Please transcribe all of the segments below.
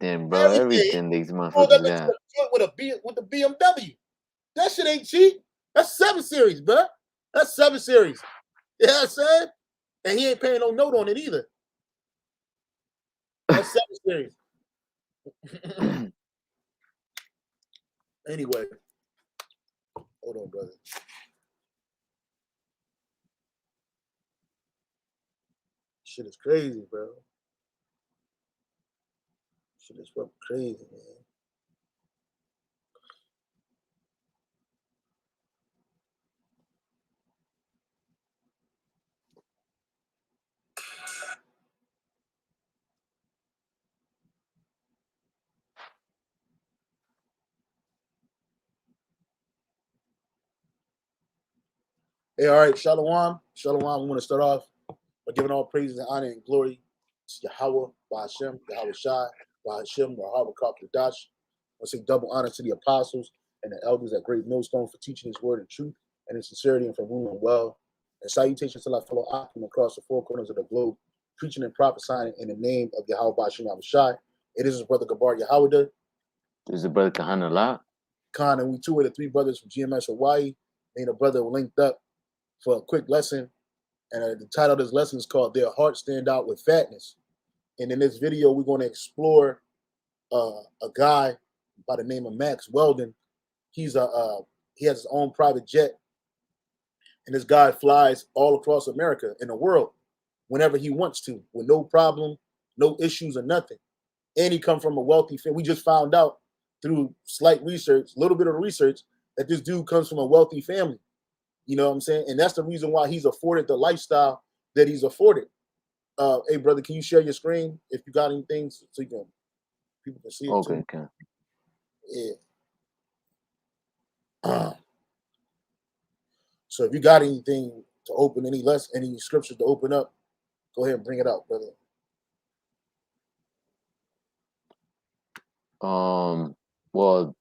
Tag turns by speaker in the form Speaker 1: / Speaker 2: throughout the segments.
Speaker 1: everything, bro. Everything these
Speaker 2: Pulled up
Speaker 1: motherfuckers
Speaker 2: into
Speaker 1: got.
Speaker 2: the joint with the BMW. That shit ain't cheap. That's 7 Series, bro. That's 7 Series. You know what I'm saying? And he ain't paying no note on it either. That's 7 Series. Anyway. Hold on, brother. Shit is crazy, bro. Shit is fucking crazy, man. Hey, all right, Shalom. Shalom. We want to start off by giving all praises and honor and glory to Yahweh, Ba'ashem, Yahweh Shai, Ba'ashem, Yahweh Kakadash. I want to say double honor to the apostles and the elders at Great Millstone for teaching his word in truth and in sincerity and for ruling well. And salutations to our fellow Akim across the four corners of the globe, preaching and prophesying in the name of Yahweh Ba'ashem, Yahweh Shai. It is his brother Gabar Yahweh.
Speaker 1: This is the brother Kahana La.
Speaker 2: Khan, and we two are the three brothers from GMS Hawaii. Me and a brother linked up for a quick lesson. And the title of this lesson is called Their Hearts Stand Out with Fatness. And in this video, we're going to explore a guy by the name of Max Weldon. He has his own private jet. And this guy flies all across America and the world whenever he wants to, with no problem, no issues or nothing. And he come from a wealthy family. We just found out through slight research, a little bit of research, that this dude comes from a wealthy family. You know what I'm saying? And that's the reason why he's afforded the lifestyle that he's afforded. Hey, brother, can you share your screen if you got anything so you can people can see it
Speaker 1: Okay,
Speaker 2: too?
Speaker 1: okay.
Speaker 2: Yeah. So if you got anything to open, any scriptures to open up, go ahead and bring it out, brother.
Speaker 1: Well,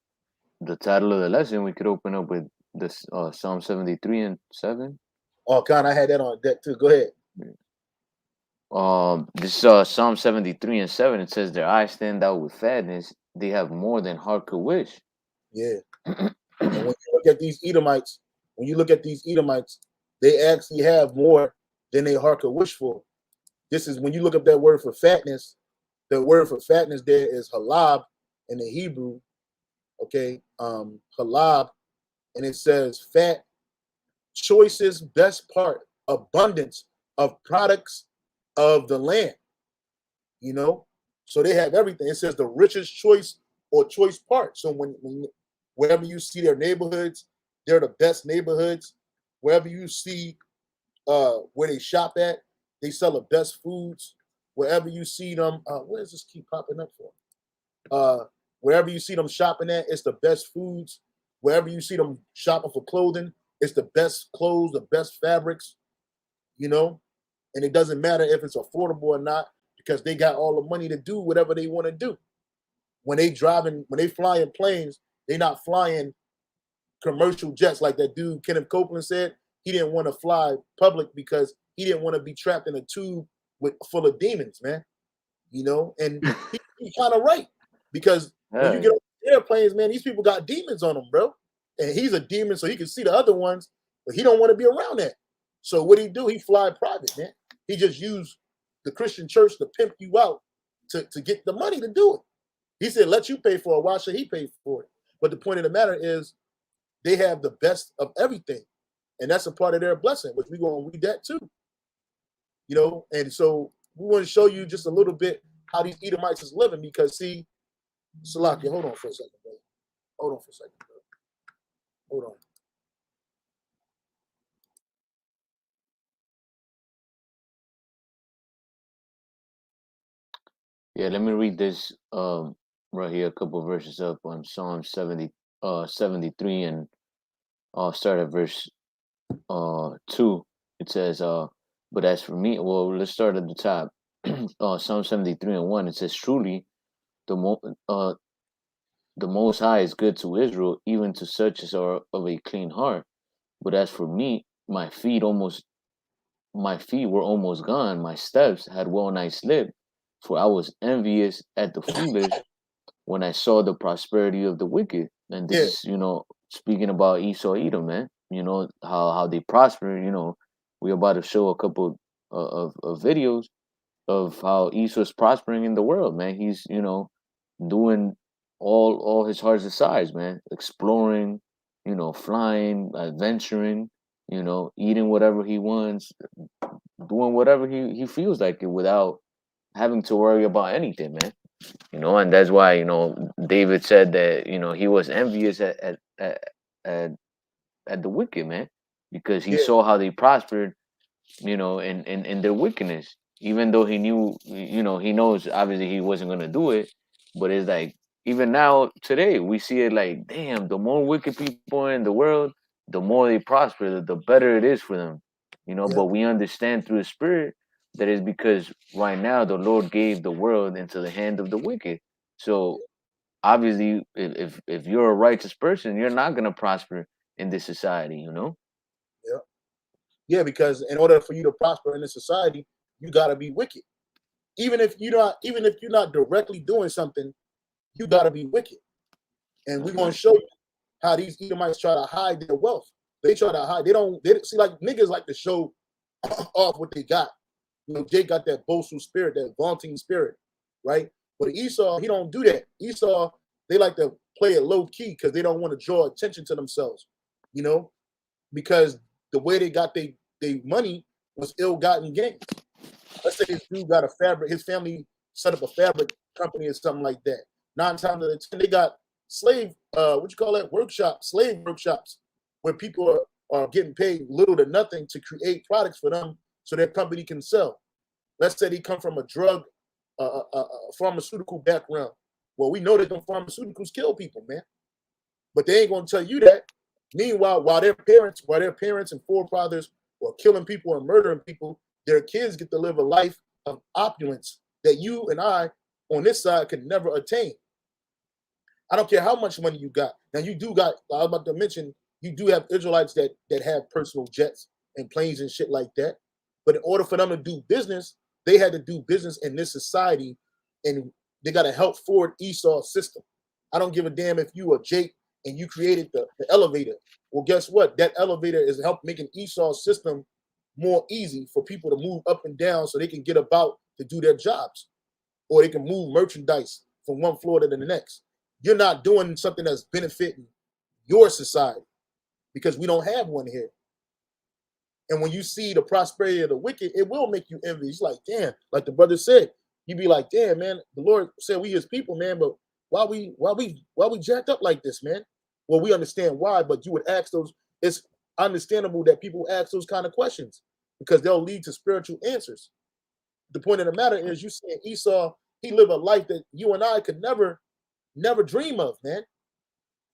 Speaker 1: the title of the lesson we could open up with this Psalm 73 and 7.
Speaker 2: Oh, Con, I had that on deck too. Go ahead.
Speaker 1: This Psalm 73 and 7. It says, "Their eyes stand out with fatness; they have more than heart could wish."
Speaker 2: Yeah. And when you look at these Edomites, they actually have more than they heart could wish for. This is when you look up that word for fatness. The word for fatness there is halab in the Hebrew. Okay, halab, and it says fat, choicest, best part, abundance of products of the land. You know, so they have everything. It says the richest choice or choice part. So when wherever you see their neighborhoods, they're the best neighborhoods. Wherever you see where they shop at, they sell the best foods. Wherever you see them, where does this keep popping up for? Wherever you see them shopping at, it's the best foods. Wherever you see them shopping for clothing, it's the best clothes, the best fabrics, you know? And it doesn't matter if it's affordable or not, because they got all the money to do whatever they want to do. When they flying planes, they're not flying commercial jets like that dude Kenneth Copeland said. He didn't want to fly public because he didn't want to be trapped in a tube full of demons, man. You know, and he's kind of right, because when you get on airplanes, man, these people got demons on them, bro. And he's a demon, so he can see the other ones, but he don't want to be around that. So what he do? He fly private, man. He just used the Christian church to pimp you out to get the money to do it. He said, let you pay for it. Why should he pay for it? But the point of the matter is they have the best of everything. And that's a part of their blessing, which we're going to read that too. You know, and so we want to show you just a little bit how these Edomites is living, because see, Salakia, hold on for a second, bro. Hold on for a second, bro. Hold on.
Speaker 1: Yeah, let me read this right here, a couple of verses up on Psalm 73, and I'll start at verse 2. It says, but as for me, well, let's start at the top. Psalm 73 and 1. It says, "Truly, the Most High is good to Israel, even to such as are of a clean heart. But as for me, my feet were almost gone. My steps had well nigh slipped, for I was envious at the foolish when I saw the prosperity of the wicked. And this
Speaker 2: Yeah,
Speaker 1: is, speaking about Esau Edom, man. How they prosper. We're about to show a couple of videos of how Esau's prospering in the world, man. He's, doing all his heart's desires, man. Exploring, flying, adventuring, eating whatever he wants, doing whatever he feels like it without having to worry about anything, man. And that's why, David said that, he was envious at, at the wicked, man, because he
Speaker 2: yeah,
Speaker 1: saw how they prospered, in their wickedness. Even though he knew, he knows obviously he wasn't gonna do it, but it's like even now today we see it like, damn, the more wicked people are in the world, the more they prosper, the better it is for them,
Speaker 2: yeah,
Speaker 1: But we understand through the Spirit that is because right now the Lord gave the world into the hand of the wicked. So obviously, if you're a righteous person, you're not gonna prosper in this society.
Speaker 2: yeah, yeah. Because in order for you to prosper in this society, you gotta be wicked. Even if you're not directly doing something, you gotta be wicked. And we're gonna
Speaker 1: Hmm.
Speaker 2: show you how these Edomites try to hide their wealth. They try to hide. They don't. They see, like, niggas like to show off what they got. Jake got that boastful spirit, that vaunting spirit, right? But Esau, he don't do that. Esau, they like to play it low key because they don't want to draw attention to themselves, you know, because the way they got they money was ill-gotten gains. Let's say this dude got a fabric, his family set up a fabric company or something like that. 9 times out of 10, they got slave, what you call that, workshops, slave workshops, where people are getting paid little to nothing to create products for them so their company can sell. Let's say they come from a drug, pharmaceutical background. Well, we know that them pharmaceuticals kill people, man, but they ain't gonna tell you that. Meanwhile, while their parents and forefathers were killing people and murdering people, their kids get to live a life of opulence that you and I on this side could never attain. I don't care how much money you got. Now you do got. I was about to mention you do have Israelites that have personal jets and planes and shit like that. But in order for them to do business, they had to do business in this society, and they got to help forward Esau's system. I don't give a damn if you are Jake and you created the elevator. Well, guess what? That elevator is help making Esau's system more easy for people to move up and down so they can get about to do their jobs, or they can move merchandise from one floor to the next. You're not doing something that's benefiting your society because we don't have one here. And when you see the prosperity of the wicked, it will make you envy. It's like, damn, like the brother said, you be like, damn, man, the Lord said we his people, man, but why we jacked up like this, man? Well, we understand why, but you would ask those, it's understandable that people ask those kind of questions because they'll lead to spiritual answers. The point of the matter is you see Esau, he lived a life that you and I could never dream of, man.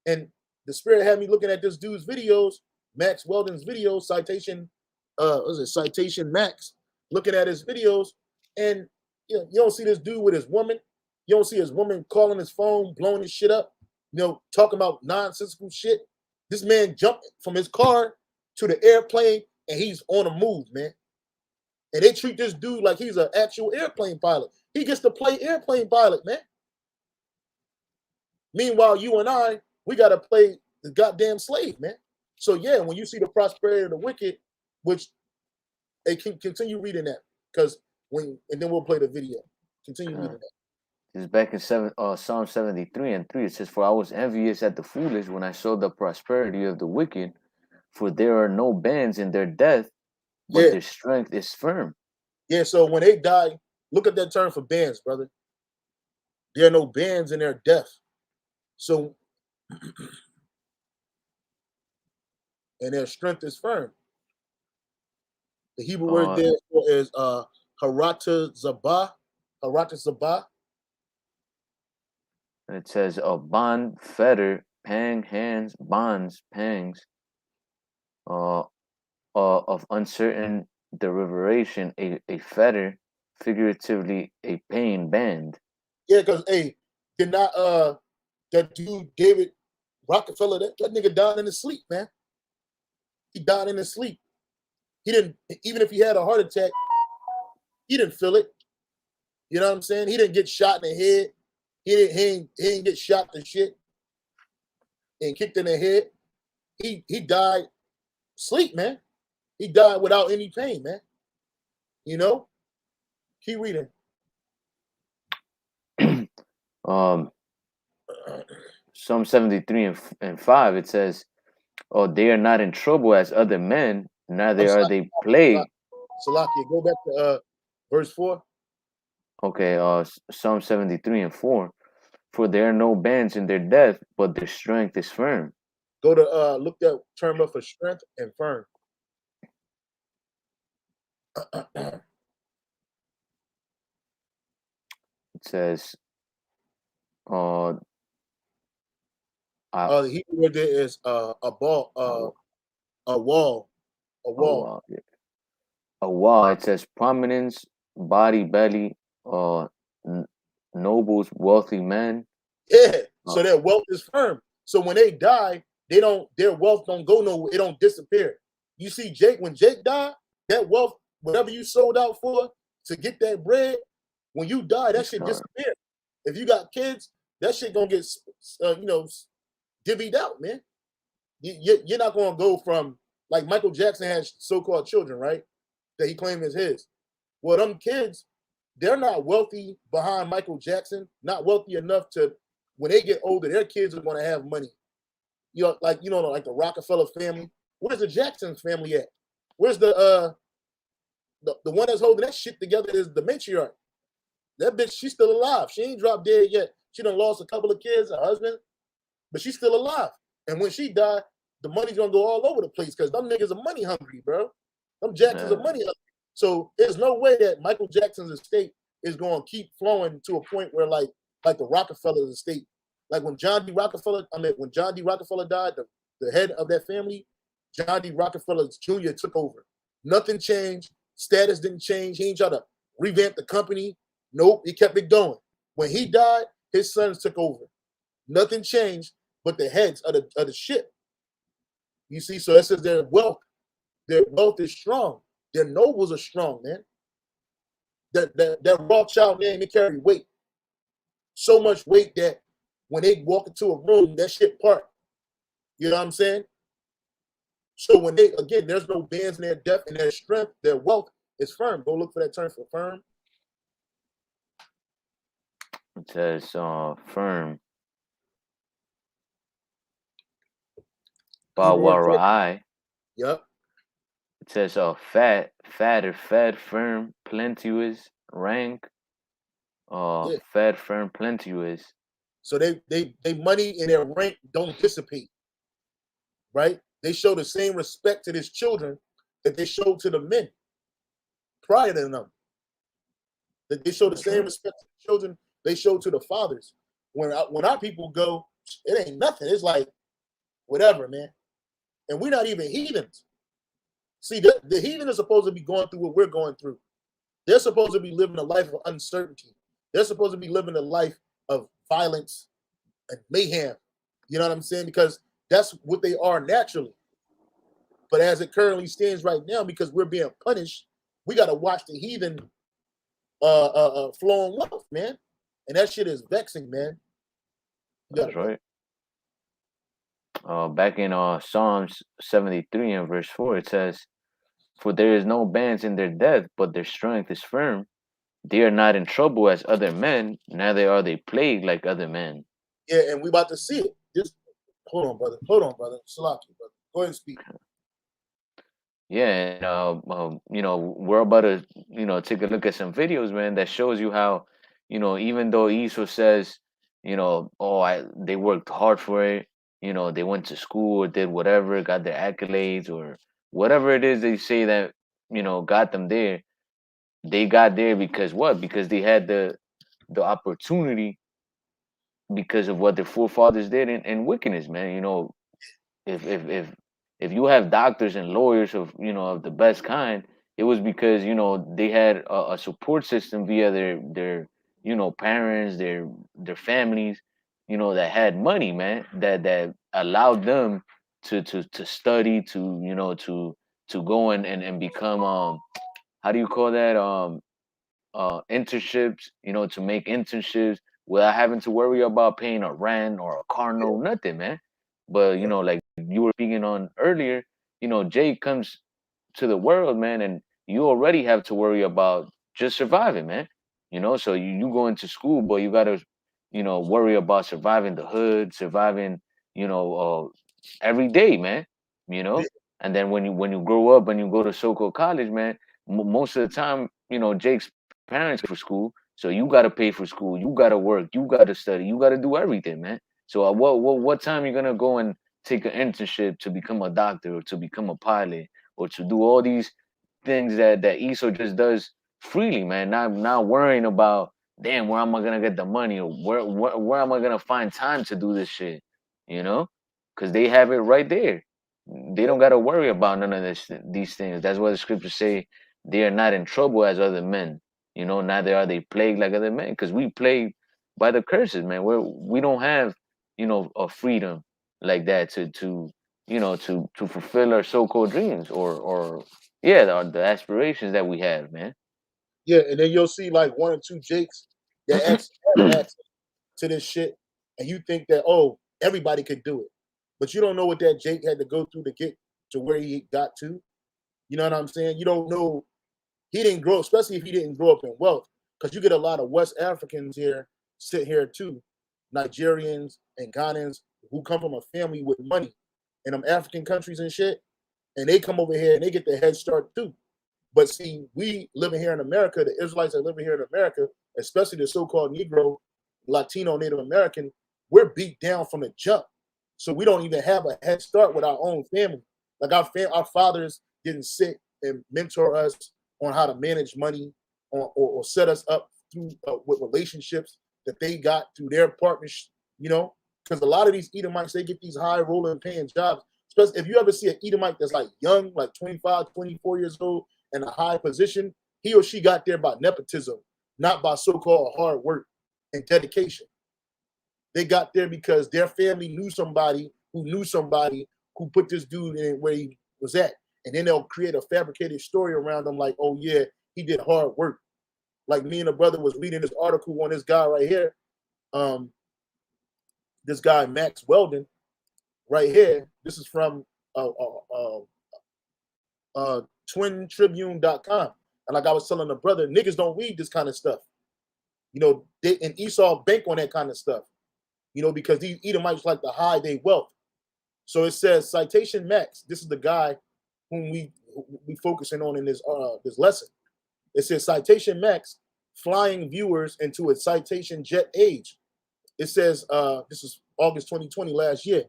Speaker 2: And the spirit had me looking at this dude's videos, Max Weldon's videos, citation, what is it, citation Max, looking at his videos, and you don't see this dude with his woman. You don't see his woman calling his phone, blowing his shit up, talking about nonsensical shit. This man jumped from his car to the airplane and he's on a move, man. And they treat this dude like he's an actual airplane pilot. He gets to play airplane pilot, man. Meanwhile, you and I, we got to play the goddamn slave, man. So yeah, when you see the prosperity of the wicked, which they can continue reading that because and then we'll play the video. Continue
Speaker 1: Uh,
Speaker 2: reading that.
Speaker 1: It's back in Psalm 73 and 3. It says, "For I was envious at the foolish when I saw the prosperity of the wicked, for there are no bands in their death, but
Speaker 2: Yeah,
Speaker 1: their strength is firm."
Speaker 2: yeah. So when they die, look at that term for bands, brother. There are no bands in their death. So and their strength is firm. The Hebrew word
Speaker 1: Uh,
Speaker 2: there is harata zabah, harata zabah.
Speaker 1: it says, "A bond, fetter, pang, hands, bonds, pangs, uh, of uncertain deliberation, a fetter, figuratively a pain band."
Speaker 2: Yeah, because hey, did not that dude David Rockefeller, that nigga died in his sleep, man. He died in his sleep. He didn't, even if he had a heart attack, he didn't feel it. You know what I'm saying? He didn't get shot in the head. He didn't get shot to shit and kicked in the head. He died sleep, man. He died without any pain, man. You know? Keep reading.
Speaker 1: um, Psalm 73 and 5, it says, "Oh, they are not in trouble as other men,
Speaker 2: I'm
Speaker 1: neither are
Speaker 2: sorry,
Speaker 1: they plagued."
Speaker 2: Salakia. Go back to verse 4.
Speaker 1: Okay, Psalm 73 and 4. "For there are no bands in their death, but their strength is firm."
Speaker 2: Go to look that term up for strength and firm.
Speaker 1: It says, uh, I,
Speaker 2: The Hebrew word there is a ball,
Speaker 1: oh,
Speaker 2: a wall, a
Speaker 1: oh,
Speaker 2: wall.
Speaker 1: wow. A wall. It says prominence, body, belly, uh, n- nobles, wealthy men.
Speaker 2: Yeah.
Speaker 1: Uh,
Speaker 2: So their wealth is firm. So when they die, they don't their wealth don't go nowhere. It don't disappear. You see, Jake, when Jake died, that wealth, whatever you sold out for to get that bread, when you die, that
Speaker 1: it's
Speaker 2: shit
Speaker 1: gone.
Speaker 2: disappear. If you got kids, that shit gonna get divvied out, man. You're not gonna go from like Michael Jackson has so-called children, right? That he claimed is his. Well, them kids, they're not wealthy behind Michael Jackson, not wealthy enough to when they get older, their kids are gonna have money. Like the Rockefeller family. Where's the Jackson family at? Where's the one that's holding that shit together is the matriarch. That bitch, she's still alive. She ain't dropped dead yet. She done lost a couple of kids, a husband, but she's still alive. And when she died, the money's gonna go all over the place because them niggas are money hungry, bro. Them Jacksons are
Speaker 1: Uh,
Speaker 2: money hungry. So there's no way that Michael Jackson's estate is gonna keep flowing to a point where like the Rockefeller's estate, like when John D. Rockefeller died, the head of that family, John D. Rockefeller Jr. took over. Nothing changed. Status didn't change. He ain't try to revamp the company. Nope, he kept it going. When he died, his sons took over. Nothing changed but the heads of the ship. You see, so that says their wealth is strong. Their nobles are strong, man. That Rothschild name, they carry weight. So much weight that when they walk into a room, that shit part. You know what I'm saying? So when they again, there's no bands in their depth and their strength, their wealth is firm. Go look for that term for firm.
Speaker 1: it says, firm.
Speaker 2: Hebrew word for
Speaker 1: Bawarai.
Speaker 2: yep.
Speaker 1: It says, fat, fat or fed, firm, plenteous, rank,
Speaker 2: Yeah.
Speaker 1: fed, firm, plenteous.
Speaker 2: So they money and their rank don't dissipate, right? They show the same respect to his children that they showed to the men prior to them. That they show the
Speaker 1: That's
Speaker 2: same
Speaker 1: right.
Speaker 2: respect to the children they show to the fathers. When our people go, it ain't nothing. It's like whatever, man. And we're not even heathens. See, the heathen is supposed to be going through what we're going through. They're supposed to be living a life of uncertainty. They're supposed to be living a life of violence and mayhem. You know what I'm saying? Because that's what they are naturally. But as it currently stands right now, because we're being punished, we got to watch the heathen flowing wealth, man. And that shit is vexing, man. You got
Speaker 1: That's
Speaker 2: to go.
Speaker 1: right. Back in Psalms 73 and verse 4, it says, "For there is no bands in their death, but their strength is firm. They are not in trouble as other men, neither are they plagued like other men."
Speaker 2: Yeah, and we about to see it. Just hold on, brother. Hold on, brother. Salaki, brother. Go ahead and speak.
Speaker 1: Yeah, and we're about to take a look at some videos, man, that shows you how even though Esau says, oh, they worked hard for it, they went to school or did whatever, got their accolades or whatever it is they say that got them there. They got there because what? Because they had the opportunity because of what their forefathers did in wickedness, man. If you have doctors and lawyers of the best kind, it was because they had a support system via their parents, their families, that had money, man, that allowed them to study, to go and become how do you call that, internships, to make internships without having to worry about paying a rent or a car note, nothing, man. But
Speaker 2: Yeah.
Speaker 1: like you were speaking on earlier, Jake comes to the world, man, and you already have to worry about just surviving, man. So you go into school, but you gotta, worry about surviving the hood, surviving, you know, every day, man. You
Speaker 2: Yeah.
Speaker 1: know, and then when you grow up and you go to so-called college, man, most of the time, Jake's parents pay for school, so you gotta pay for school, you gotta work, you gotta study, you gotta do everything, man. So what time you gonna go and take an internship to become a doctor or to become a pilot or to do all these things that Esau just does freely, man. Not worrying about, damn, where am I gonna get the money or where am I gonna find time to do this shit, you know? Because they have it right there. They
Speaker 2: Yeah.
Speaker 1: don't gotta worry about none of these things. That's why the scriptures say they are not in trouble as other men. Neither are they plagued like other men. Because we plagued by the curses, man. We don't have, a freedom like that to fulfill our so-called dreams or yeah, the aspirations that we have, man.
Speaker 2: Yeah. And then you'll see like one or two Jakes that actually have access to this shit, and you think that, oh, everybody could do it, but you don't know what that Jake had to go through to get to where he got to. You know what I'm saying? You don't know. He didn't grow, especially if he didn't grow up in wealth, because you get a lot of West Africans here, sit here too, Nigerians and Ghanaians who come from a family with money in them African countries and shit, and they come over here and they get the head start too. But see, we living here in America, the Israelites that living here in America, especially the so-called Negro, Latino, Native American, we're beat down from the jump. So we don't even have a head start with our own family. Like our fathers didn't sit and mentor us on how to manage money or set us up through with relationships that they got through their partners, because a lot of these Edomites, they get these high rolling paying jobs. Especially if you ever see an Edomite that's like young, like 25, 24 years old, in a high position, he or she got there by nepotism, not by so-called hard work and dedication. They got there because their family knew somebody who knew somebody who put this dude in where he was at. And then they'll create a fabricated story around them like, oh yeah, he did hard work. Like me and a brother was reading this article on this guy right here. Um, this guy, Max Weldon, right here. This is from uh, twintribune.com. And like I was telling the brother, niggas don't read this kind of stuff. And Esau bank on that kind of stuff, because these Edomites like to hide their wealth. So it says Citation Max. This is the guy whom we focusing on in this lesson. It says Citation Max, flying viewers into a citation jet age. It says this is August 2020, last year.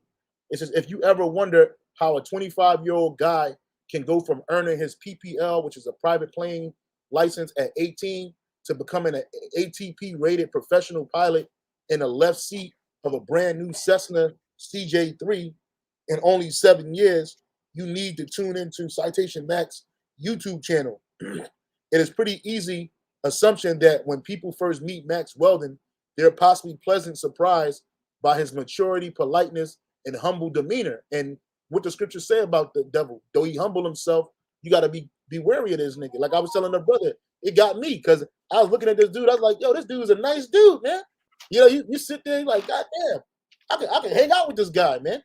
Speaker 2: It says, if you ever wonder how a 25-year-old guy can go from earning his PPL, which is a private plane license at 18, to becoming an ATP rated professional pilot in the left seat of a brand new Cessna CJ3 in only 7 years, you need to tune into Citation Max YouTube channel. It is pretty easy assumption that when people first meet Max Weldon, they're possibly pleasant surprised by his maturity, politeness, and humble demeanor. And what the scriptures say about the devil, though he humble himself, you got to be wary of this nigga. Like I was telling the brother, it got me because I was looking at this dude. I was like, yo, this dude is a nice dude, man. You sit there like, God damn, I can hang out with this guy, man.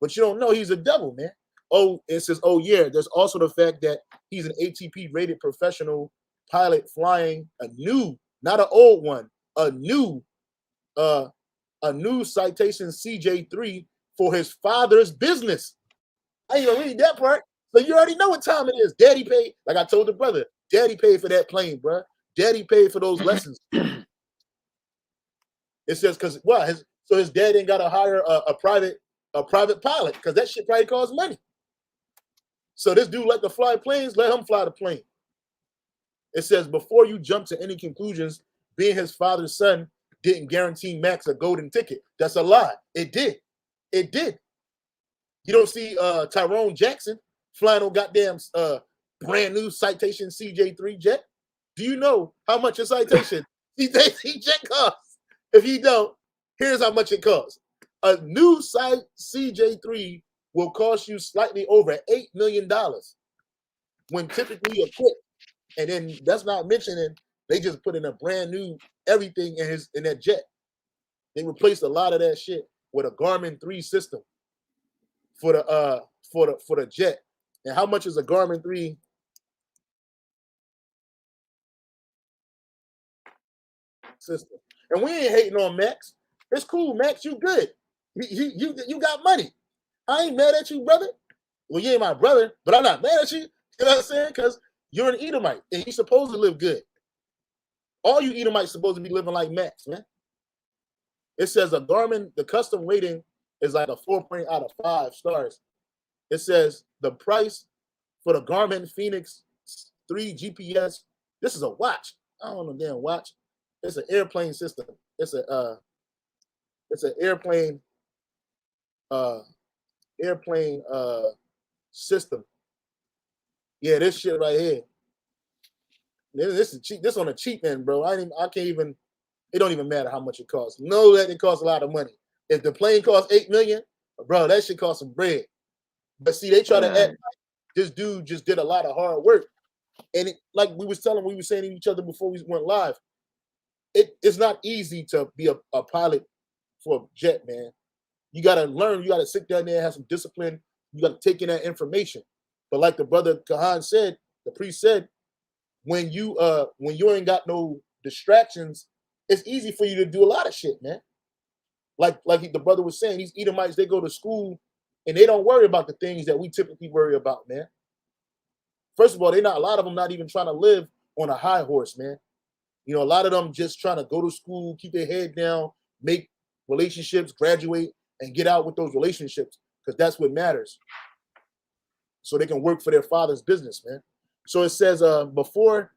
Speaker 2: But you don't know he's a devil, man. Oh, it says, oh yeah, there's also the fact that he's an ATP rated professional pilot flying a new, not an old one, a new uh citation CJ3 for his father's business. I ain't even read that part. So you already know what time it is. Daddy paid, like I told the brother, daddy paid for that plane, bro. Daddy paid for those lessons. It says because so his dad ain't got to hire a private pilot because that shit probably costs money. So this dude like to fly planes, let him fly the plane. It says before you jump to any conclusions, being his father's son didn't guarantee Max a golden ticket. That's a lie. It did. It did. You don't see Tyrone Jackson flying on goddamn brand new Citation CJ3 jet. Do you know how much a Citation CJ3 jet costs? If you don't, here's how much it costs. A new CJ3 will cost you slightly over $8 million when typically equipped. And then that's not mentioning they just put in a brand new everything in that jet. They replaced a lot of that shit with a Garmin 3 system for the jet. And how much is a Garmin 3 system? And we ain't hating on Max. It's cool, Max. You good. You got money. I ain't mad at you, brother. Well, you ain't my brother, but I'm not mad at you. You know what I'm saying? Because you're an Edomite and you're supposed to live good. All you Edomites supposed to be living like Max, man. It says a Garmin, the custom rating is like a 4 out of 5 stars. It says the price for the Garmin Phoenix 3 GPS. This is a watch. I don't know, damn watch. It's an airplane system. It's an airplane system. Yeah, this shit right here. This is cheap. This on a cheap end, bro. I can't even. It don't even matter how much it costs. Know that it costs a lot of money. If the plane costs $8 million, bro, that shit costs some bread. But see, they try to act like this dude just did a lot of hard work. And like we were saying to each other before we went live, it's not easy to be a pilot for a jet, man. You got to learn. You got to sit down there and have some discipline. You got to take in that information. But like the brother Kahan said, the priest said, when you ain't got no distractions, it's easy for you to do a lot of shit, man. Like the brother was saying, these Edomites, they go to school and they don't worry about the things that we typically worry about, man. First of all, a lot of them not even trying to live on a high horse, man. You know, a lot of them just trying to go to school, keep their head down, make relationships, graduate, and get out with those relationships, because that's what matters. So they can work for their father's business, man. So it says before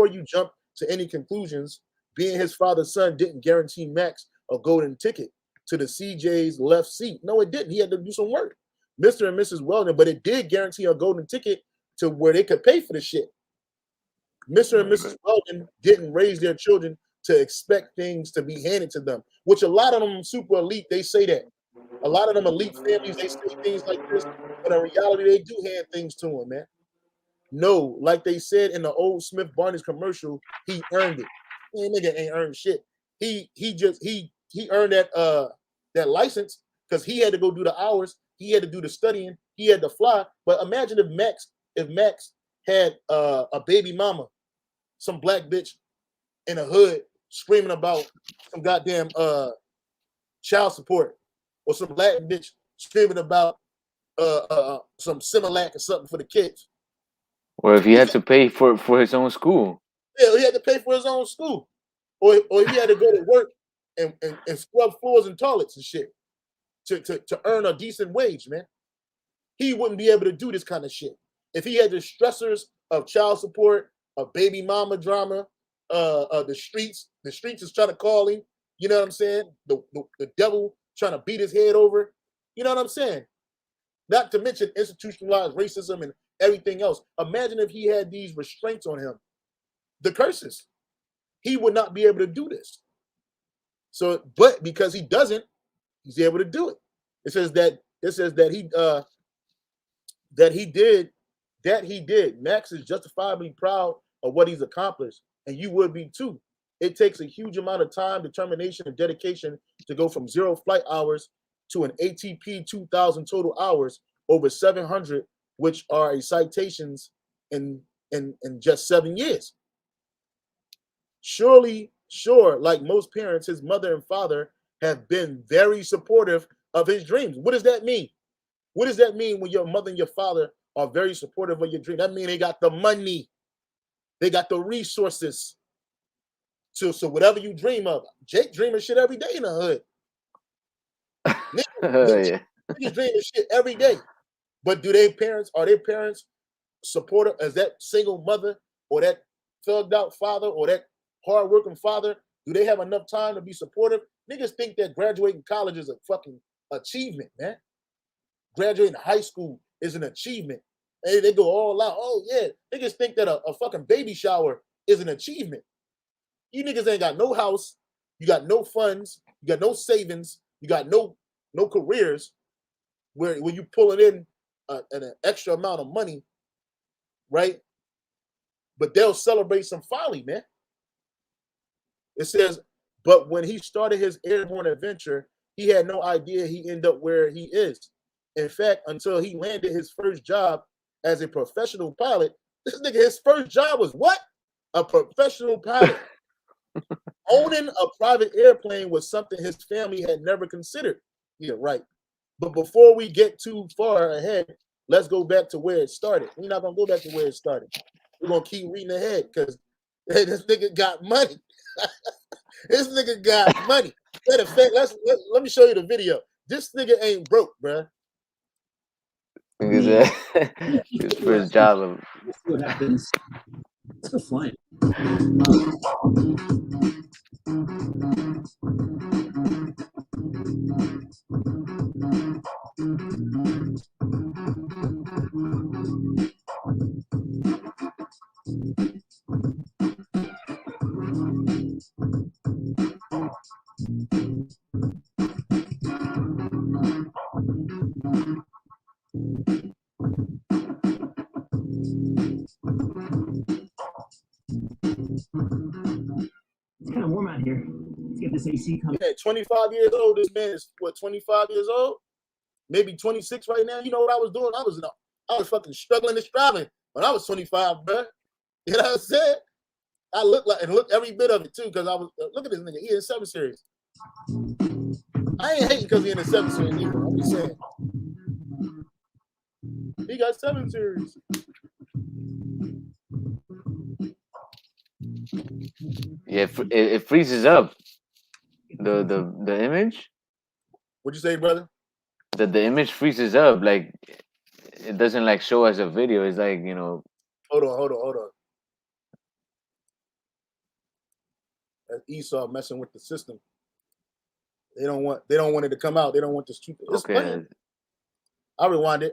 Speaker 2: you jump to any conclusions, being his father's son didn't guarantee Max a golden ticket to the CJ's left seat. No, it didn't. He had to do some work, Mr. and Mrs. Weldon, but it did guarantee a golden ticket to where they could pay for the shit. Mr. and Mrs. Weldon didn't raise their children to expect things to be handed to them, which a lot of them super elite, they say that. A lot of them elite families, they say things like this, but in reality, they do hand things to them, man. No, like they said in the old Smith Barney's commercial, he earned it. Man, nigga ain't earned shit. He earned that license because he had to go do the hours, he had to do the studying, he had to fly. But imagine if Max had a baby mama, some black bitch in a hood screaming about some goddamn child support, or some Latin bitch screaming about some Similac or something for the kids.
Speaker 1: Or if he had to pay for his own school.
Speaker 2: Yeah, he had to pay for his own school. Or he had to go to work and scrub floors and toilets and shit to earn a decent wage, man. He wouldn't be able to do this kind of shit. If he had the stressors of child support, of baby mama drama, the streets is trying to call him, you know what I'm saying? The devil trying to beat his head over, you know what I'm saying? Not to mention institutionalized racism and everything else. Imagine if he had these restraints on him, the curses. He would not be able to do this. So, but because he doesn't, he's able to do it. It says that he did. Max is justifiably proud of what he's accomplished, and you would be too. It takes a huge amount of time, determination, and dedication to go from 0 flight hours to an ATP 2,000 total hours over 700, which are citations in just 7 years. Sure, like most parents, his mother and father have been very supportive of his dreams. What does that mean? What does that mean when your mother and your father are very supportive of your dream? That means they got the money, they got the resources. So whatever you dream of, Jake dreaming shit every day in the hood. Niggas dreaming shit every day. But are their parents supportive as that single mother or that thugged out father or that hardworking father? Do they have enough time to be supportive? Niggas think that graduating college is a fucking achievement, man. Graduating high school is an achievement. They go all out. Oh yeah, niggas think that a fucking baby shower is an achievement. You niggas ain't got no house, you got no funds, you got no savings, you got no careers where you pulling in an extra amount of money, right? But they'll celebrate some folly, man. It says But when he started his airborne adventure, he had no idea he ended up where he is. In fact, until he landed his first job as a professional pilot, this nigga, his first job was what? A professional pilot. Owning a private airplane was something his family had never considered. Yeah, right. But before we get too far ahead, let's go back to where it started. We're not gonna go back to where it started. We're gonna keep reading ahead because hey, this nigga got money. This nigga got money. Matter of fact, let me show you the video. This nigga ain't broke, bruh.
Speaker 1: Because his first job of
Speaker 3: Let's see what happens. Let's go flying. It's kind of warm out here. Let's get this AC coming.
Speaker 2: Yeah, 25 years old. This man is what, 25 years old? Maybe 26 right now. You know what I was doing? I was fucking struggling and striving when I was 25, bro. You know what I'm saying? I look like and look every bit of it too, because I was look at this nigga. He in 7 Series. I ain't hating because he in the 7 Series either. I'm just saying. He got 7 Series.
Speaker 1: yeah, it freezes up the image.
Speaker 2: What'd you say, brother?
Speaker 1: The image freezes up, like it doesn't like show as a video. It's like, you know.
Speaker 2: Hold on. That's Esau messing with the system. They don't want it to come out. They don't want this stupid. It's
Speaker 1: Okay.
Speaker 2: playing. I'll rewind it.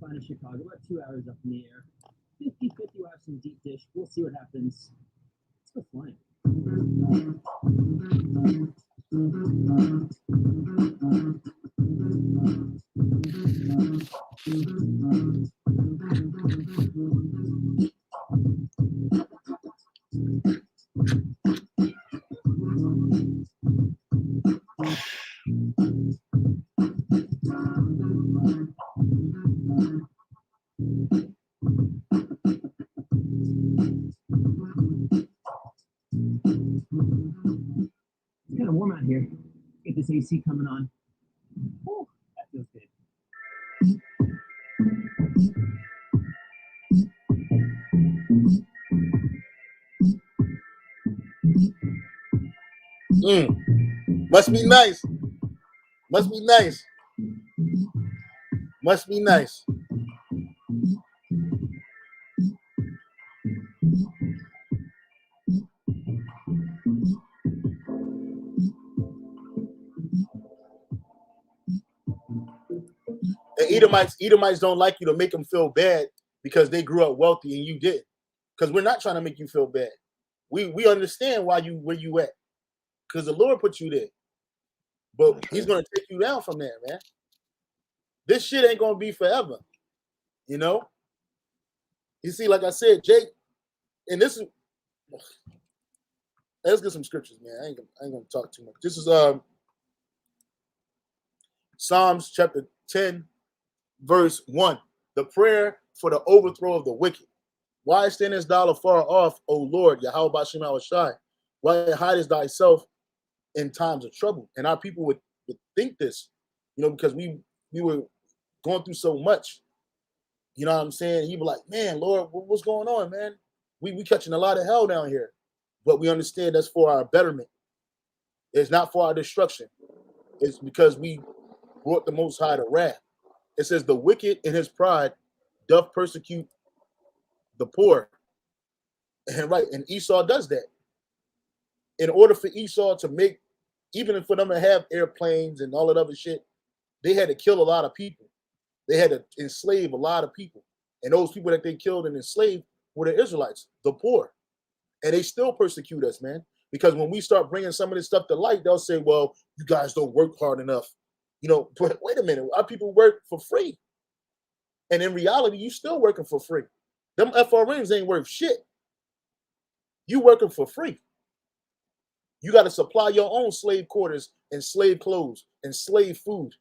Speaker 3: Flying to Chicago, about 2 hours up in the air. 50-50, we'll have some deep dish. We'll see what happens. Let's go flying. It's kind of warm out here. Get this AC coming on. Oh, that feels good.
Speaker 2: Must be nice. And Edomites don't like you to make them feel bad because they grew up wealthy and you didn't. Because we're not trying to make you feel bad. We understand where you at. Because the Lord put you there. But he's going to take you down from there, man. This shit ain't going to be forever. You know? You see, like I said, Jake, and this is, let's get some scriptures, man. I ain't going to talk too much. This is Psalms chapter 10, verse 1. The prayer for the overthrow of the wicked. Why standest thou afar off, O Lord, Yahweh Bashem Shai? Why hidest thyself in times of trouble? And our people would think this, you know, because we were going through so much. You know what I'm saying? He was like, man, Lord, what's going on, man? We catching a lot of hell down here. But we understand that's for our betterment. It's not for our destruction. It's because we brought the Most High to wrath. It says the wicked in his pride doth persecute the poor. And right, and Esau does that. In order for Esau to make, even for them to have airplanes and all that other shit, they had to kill a lot of people. They had to enslave a lot of people. And those people that they killed and enslaved were the Israelites, the poor. And they still persecute us, man. Because when we start bringing some of this stuff to light, they'll say, well, you guys don't work hard enough. You know, but wait a minute. Our people work for free. And in reality, you still working for free. Them FRMs ain't worth shit. You working for free. You got to supply your own slave quarters and slave clothes and slave food.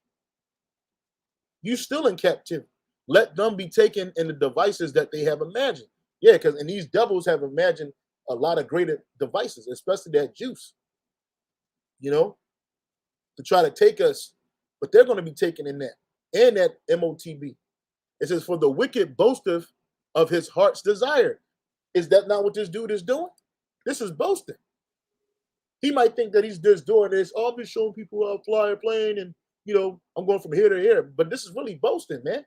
Speaker 2: You still in captivity. Let them be taken in the devices that they have imagined. Yeah, because and these devils have imagined a lot of greater devices, especially that juice, you know, to try to take us. But they're going to be taken in that and that MOTB. It says, for the wicked boasteth of his heart's desire. Is that not what this dude is doing? This is boasting. He might think that he's just doing this. Oh, I'm just showing people how fly a plane and, you know, I'm going from here to here. But this is really boasting, man.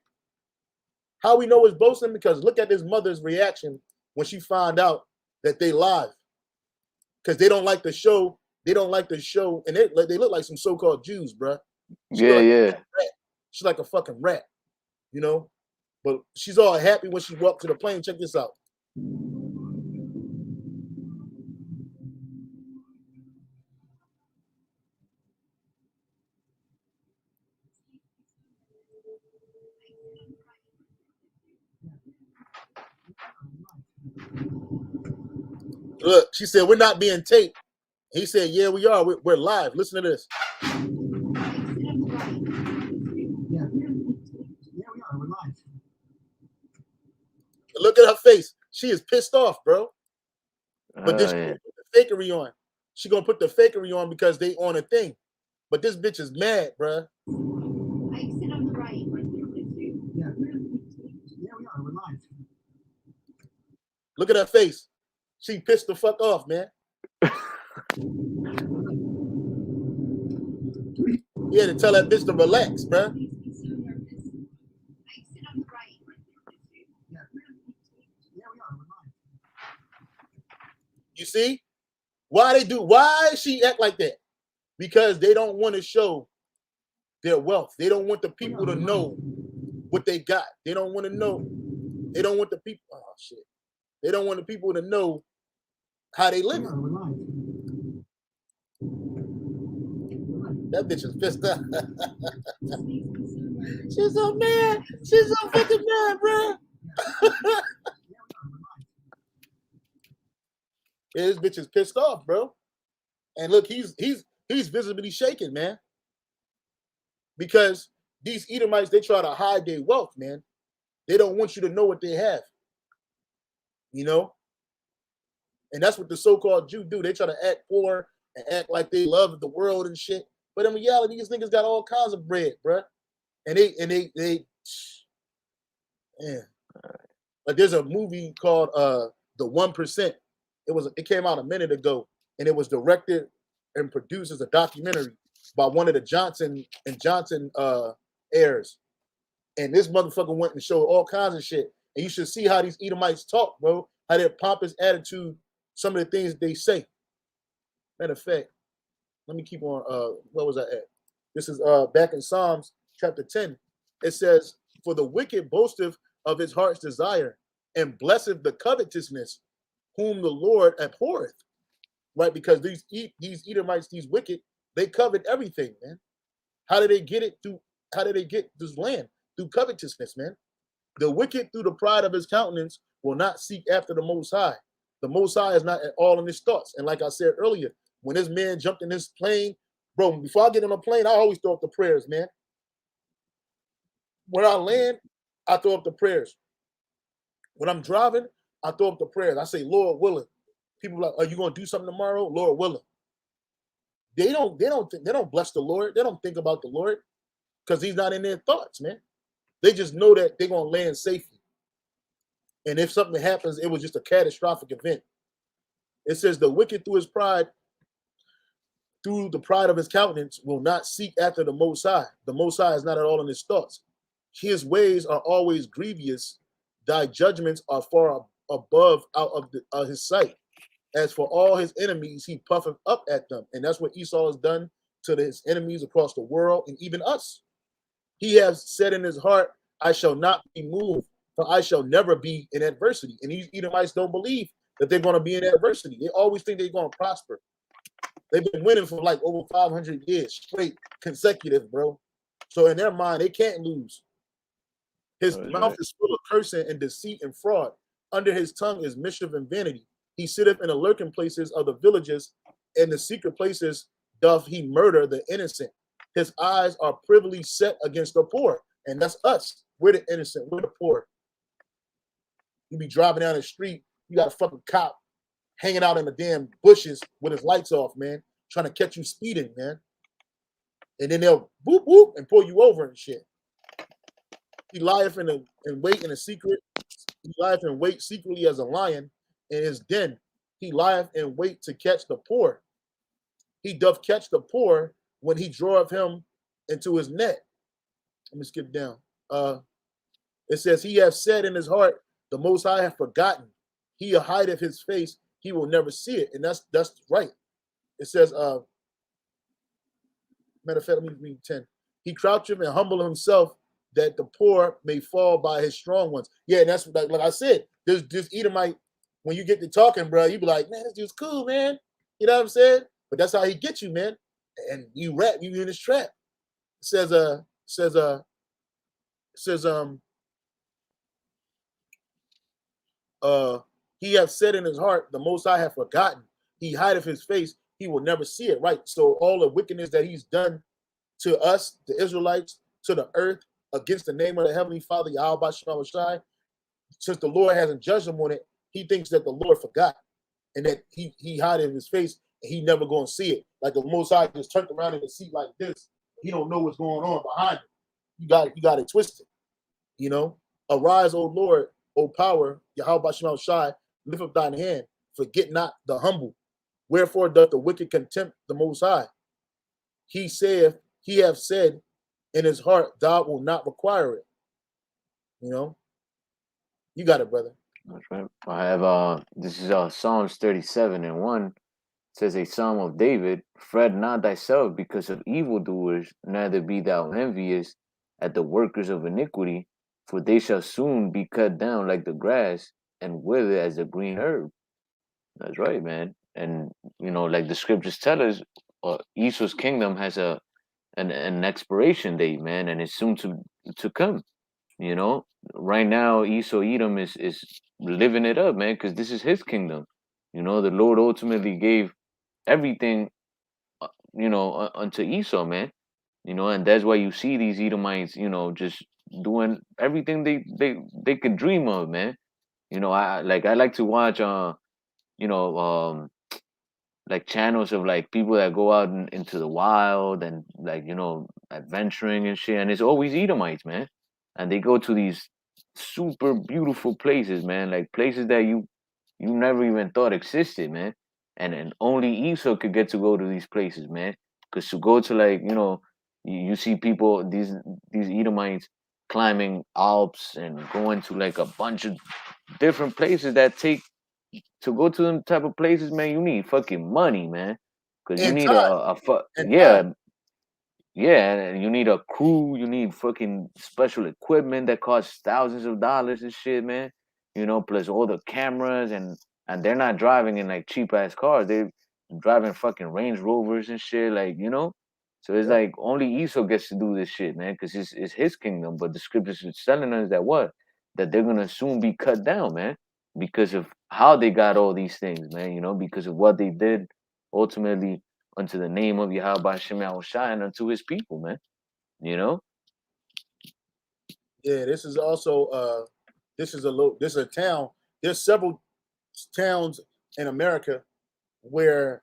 Speaker 2: How we know it's boasting? Because look at his mother's reaction when she found out that they live. Because they don't like the show. They don't like the show. And they look like some so-called Jews, bruh.
Speaker 1: Yeah.
Speaker 2: She's like a fucking rat, you know? But she's all happy when she walked to the plane. Check this out. Look, she said, we're not being taped. He said, yeah, we are. We're live. Listen to this.
Speaker 3: Yeah, we are. We're live.
Speaker 2: Look at her face. She is pissed off, bro. But then she
Speaker 1: Yeah.
Speaker 2: put the fakery on. She gonna put the fakery on because they on a thing. But this bitch is mad, bro.
Speaker 4: I sit on the right.
Speaker 3: Yeah, we are. We're live.
Speaker 2: Look at her face. She pissed the fuck off, man. You had to tell that bitch to relax, bro.
Speaker 4: Makes me so nervous. I sit on the right.
Speaker 3: Yeah, we are. We're live.
Speaker 2: You see? Why she act like that? Because they don't want to show their wealth. They don't want the people to know what they got. They don't want to know. They don't want the people. Oh shit. They don't want the people to know how they live.
Speaker 3: We're live.
Speaker 2: That bitch is pissed off. She's so mad. She's so fucking mad, bro. Yeah, this bitch is pissed off, bro. And look, he's visibly shaking, man. Because these Edomites, they try to hide their wealth, man. They don't want you to know what they have. You know? And that's what the so-called Jew do. They try to act poor and act like they love the world and shit. But in reality, these niggas got all kinds of bread, bro. And they man. Like there's a movie called The 1%. It came out a minute ago, and it was directed and produced as a documentary by one of the Johnson heirs. And this motherfucker went and showed all kinds of shit. And you should see how these Edomites talk, bro. How their pompous attitude, some of the things they say. Matter of fact, let me keep on. Where was I at? This is back in Psalms chapter 10. It says, for the wicked boasteth of his heart's desire, and blesseth the covetousness, whom the Lord abhorreth. Right? Because these Edomites, these wicked, they covet everything, man. How did they get it through? How did they get this land? Through covetousness, man. The wicked, through the pride of his countenance, will not seek after the Most High. The Most High is not at all in his thoughts. And like I said earlier, when this man jumped in this plane, bro, before I get on a plane, I always throw up the prayers, man. When I land, I throw up the prayers. When I'm driving, I throw up the prayers. I say, Lord willing. People are like, are you gonna do something tomorrow? Lord willing. They don't bless the Lord. They don't think about the Lord because he's not in their thoughts, man. They just know that they're gonna land safely. And if something happens, it was just a catastrophic event. It says the wicked through the pride of his countenance, will not seek after the Most High. The Most High is not at all in his thoughts. His ways are always grievous. Thy judgments are far above out of his sight. As for all his enemies, he puffeth up at them. And that's what Esau has done to his enemies across the world and even us. He has said in his heart, I shall not be moved, for I shall never be in adversity. And these Edomites don't believe that they're going to be in adversity. They always think they're going to prosper. They've been winning for like over 500 years straight, consecutive, bro. So in their mind, they can't lose. His
Speaker 1: That's
Speaker 2: mouth
Speaker 1: right.
Speaker 2: is full of cursing and deceit and fraud. Under his tongue is mischief and vanity. He sitteth in the lurking places of the villages, and the secret places doth he murder the innocent. His eyes are privily set against the poor, and that's us. We're the innocent. We're the poor. You be driving down the street, you got a fucking cop hanging out in the damn bushes with his lights off, man, trying to catch you speeding, man. And then they'll boop boop and pull you over and shit. He lieth in wait in a secret. He lieth in wait secretly as a lion in his den. He lieth in wait to catch the poor. He doth catch the poor when he draweth him into his net. Let me skip down. It says, he hath said in his heart, the Most High hath forgotten. He hideth his face, he will never see it. And that's right. It says, matter of fact, let me read 10. He croucheth and humble himself that the poor may fall by his strong ones. Yeah, and that's like I said, this Edomite, when you get to talking, bro, you be like, man, this dude's cool, man. You know what I'm saying? But that's how he gets you, man. And you in his trap. It says, he hath said in his heart, the Most High hath forgotten. He hideth his face, he will never see it. Right. So all the wickedness that he's done to us, the Israelites, to the earth, against the name of the Heavenly Father, Yahweh Shem Shai, since the Lord hasn't judged him on it, he thinks that the Lord forgot and that he hid in his face and he never gonna see it. Like the Most High just turned around in the seat like this. He don't know what's going on behind him. You got it twisted. You know, arise, O Lord, O power, Yahweh Shem Shai, lift up thine hand, forget not the humble. Wherefore doth the wicked contempt the Most High? He saith, he hath said in his heart, thou will not require it. You know, you got it, brother.
Speaker 1: That's right. I have this is Psalms 37 and 1. It says a psalm of David, fret not thyself because of evildoers, neither be thou envious at the workers of iniquity, for they shall soon be cut down like the grass and wither as a green herb. That's right, man. And like the scriptures tell us, Esau's kingdom has an expiration date, man, and it's soon to come. You know, right now Esau Edom is living it up, man, because this is his kingdom. The Lord ultimately gave everything, unto Esau, man. And that's why you see these Edomites, just doing everything they could dream of, man. I like to watch, you know, like channels of like people that go out into the wild and like adventuring and shit, and it's always Edomites, man, and they go to these super beautiful places, man, like places that you never even thought existed, man, and only Esau could get to go to these places, man, because to go to like you see people these Edomites climbing Alps and going to like a bunch of different places that take to go to them type of places, man, you need fucking money, man. Cause you
Speaker 2: And
Speaker 1: need
Speaker 2: time, and time.
Speaker 1: yeah, yeah, and you need a crew, you need fucking special equipment that costs thousands of dollars and shit, man. Plus all the cameras and they're not driving in like cheap ass cars. They're driving fucking Range Rovers and shit, like. So it's
Speaker 2: Yep.
Speaker 1: like only Esau gets to do this shit, man, because it's his kingdom. But the scriptures is telling us that what? That they're gonna soon be cut down, man, because of how they got all these things, man, because of what they did ultimately unto the name of Yahweh Shem Shai and unto his people, man. You know?
Speaker 2: Yeah, this is also this is a town. There's several towns in America where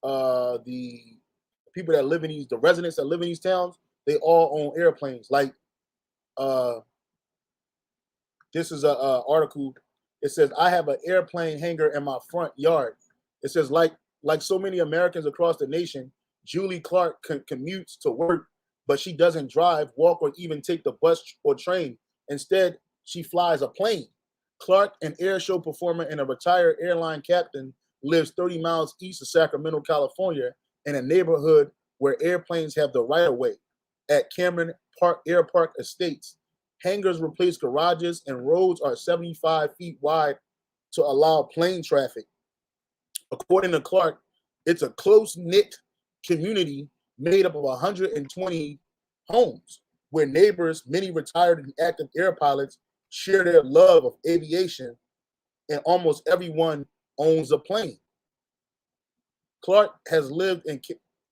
Speaker 2: the people that live in the residents that live in these towns, they all own airplanes. Like uh this is a article. It says, I have an airplane hangar in my front yard. It says, like so many Americans across the nation, Julie Clark commutes to work, but she doesn't drive, walk, or even take the bus or train. Instead, she flies a plane. Clark, an air show performer and a retired airline captain, lives 30 miles east of Sacramento, California, in a neighborhood where airplanes have the right of way at Cameron Park Air Park Estates. Hangars replace garages and roads are 75 feet wide to allow plane traffic. According to Clark, it's a close-knit community made up of 120 homes where neighbors, many retired and active air pilots, share their love of aviation, and almost everyone owns a plane. Clark has lived in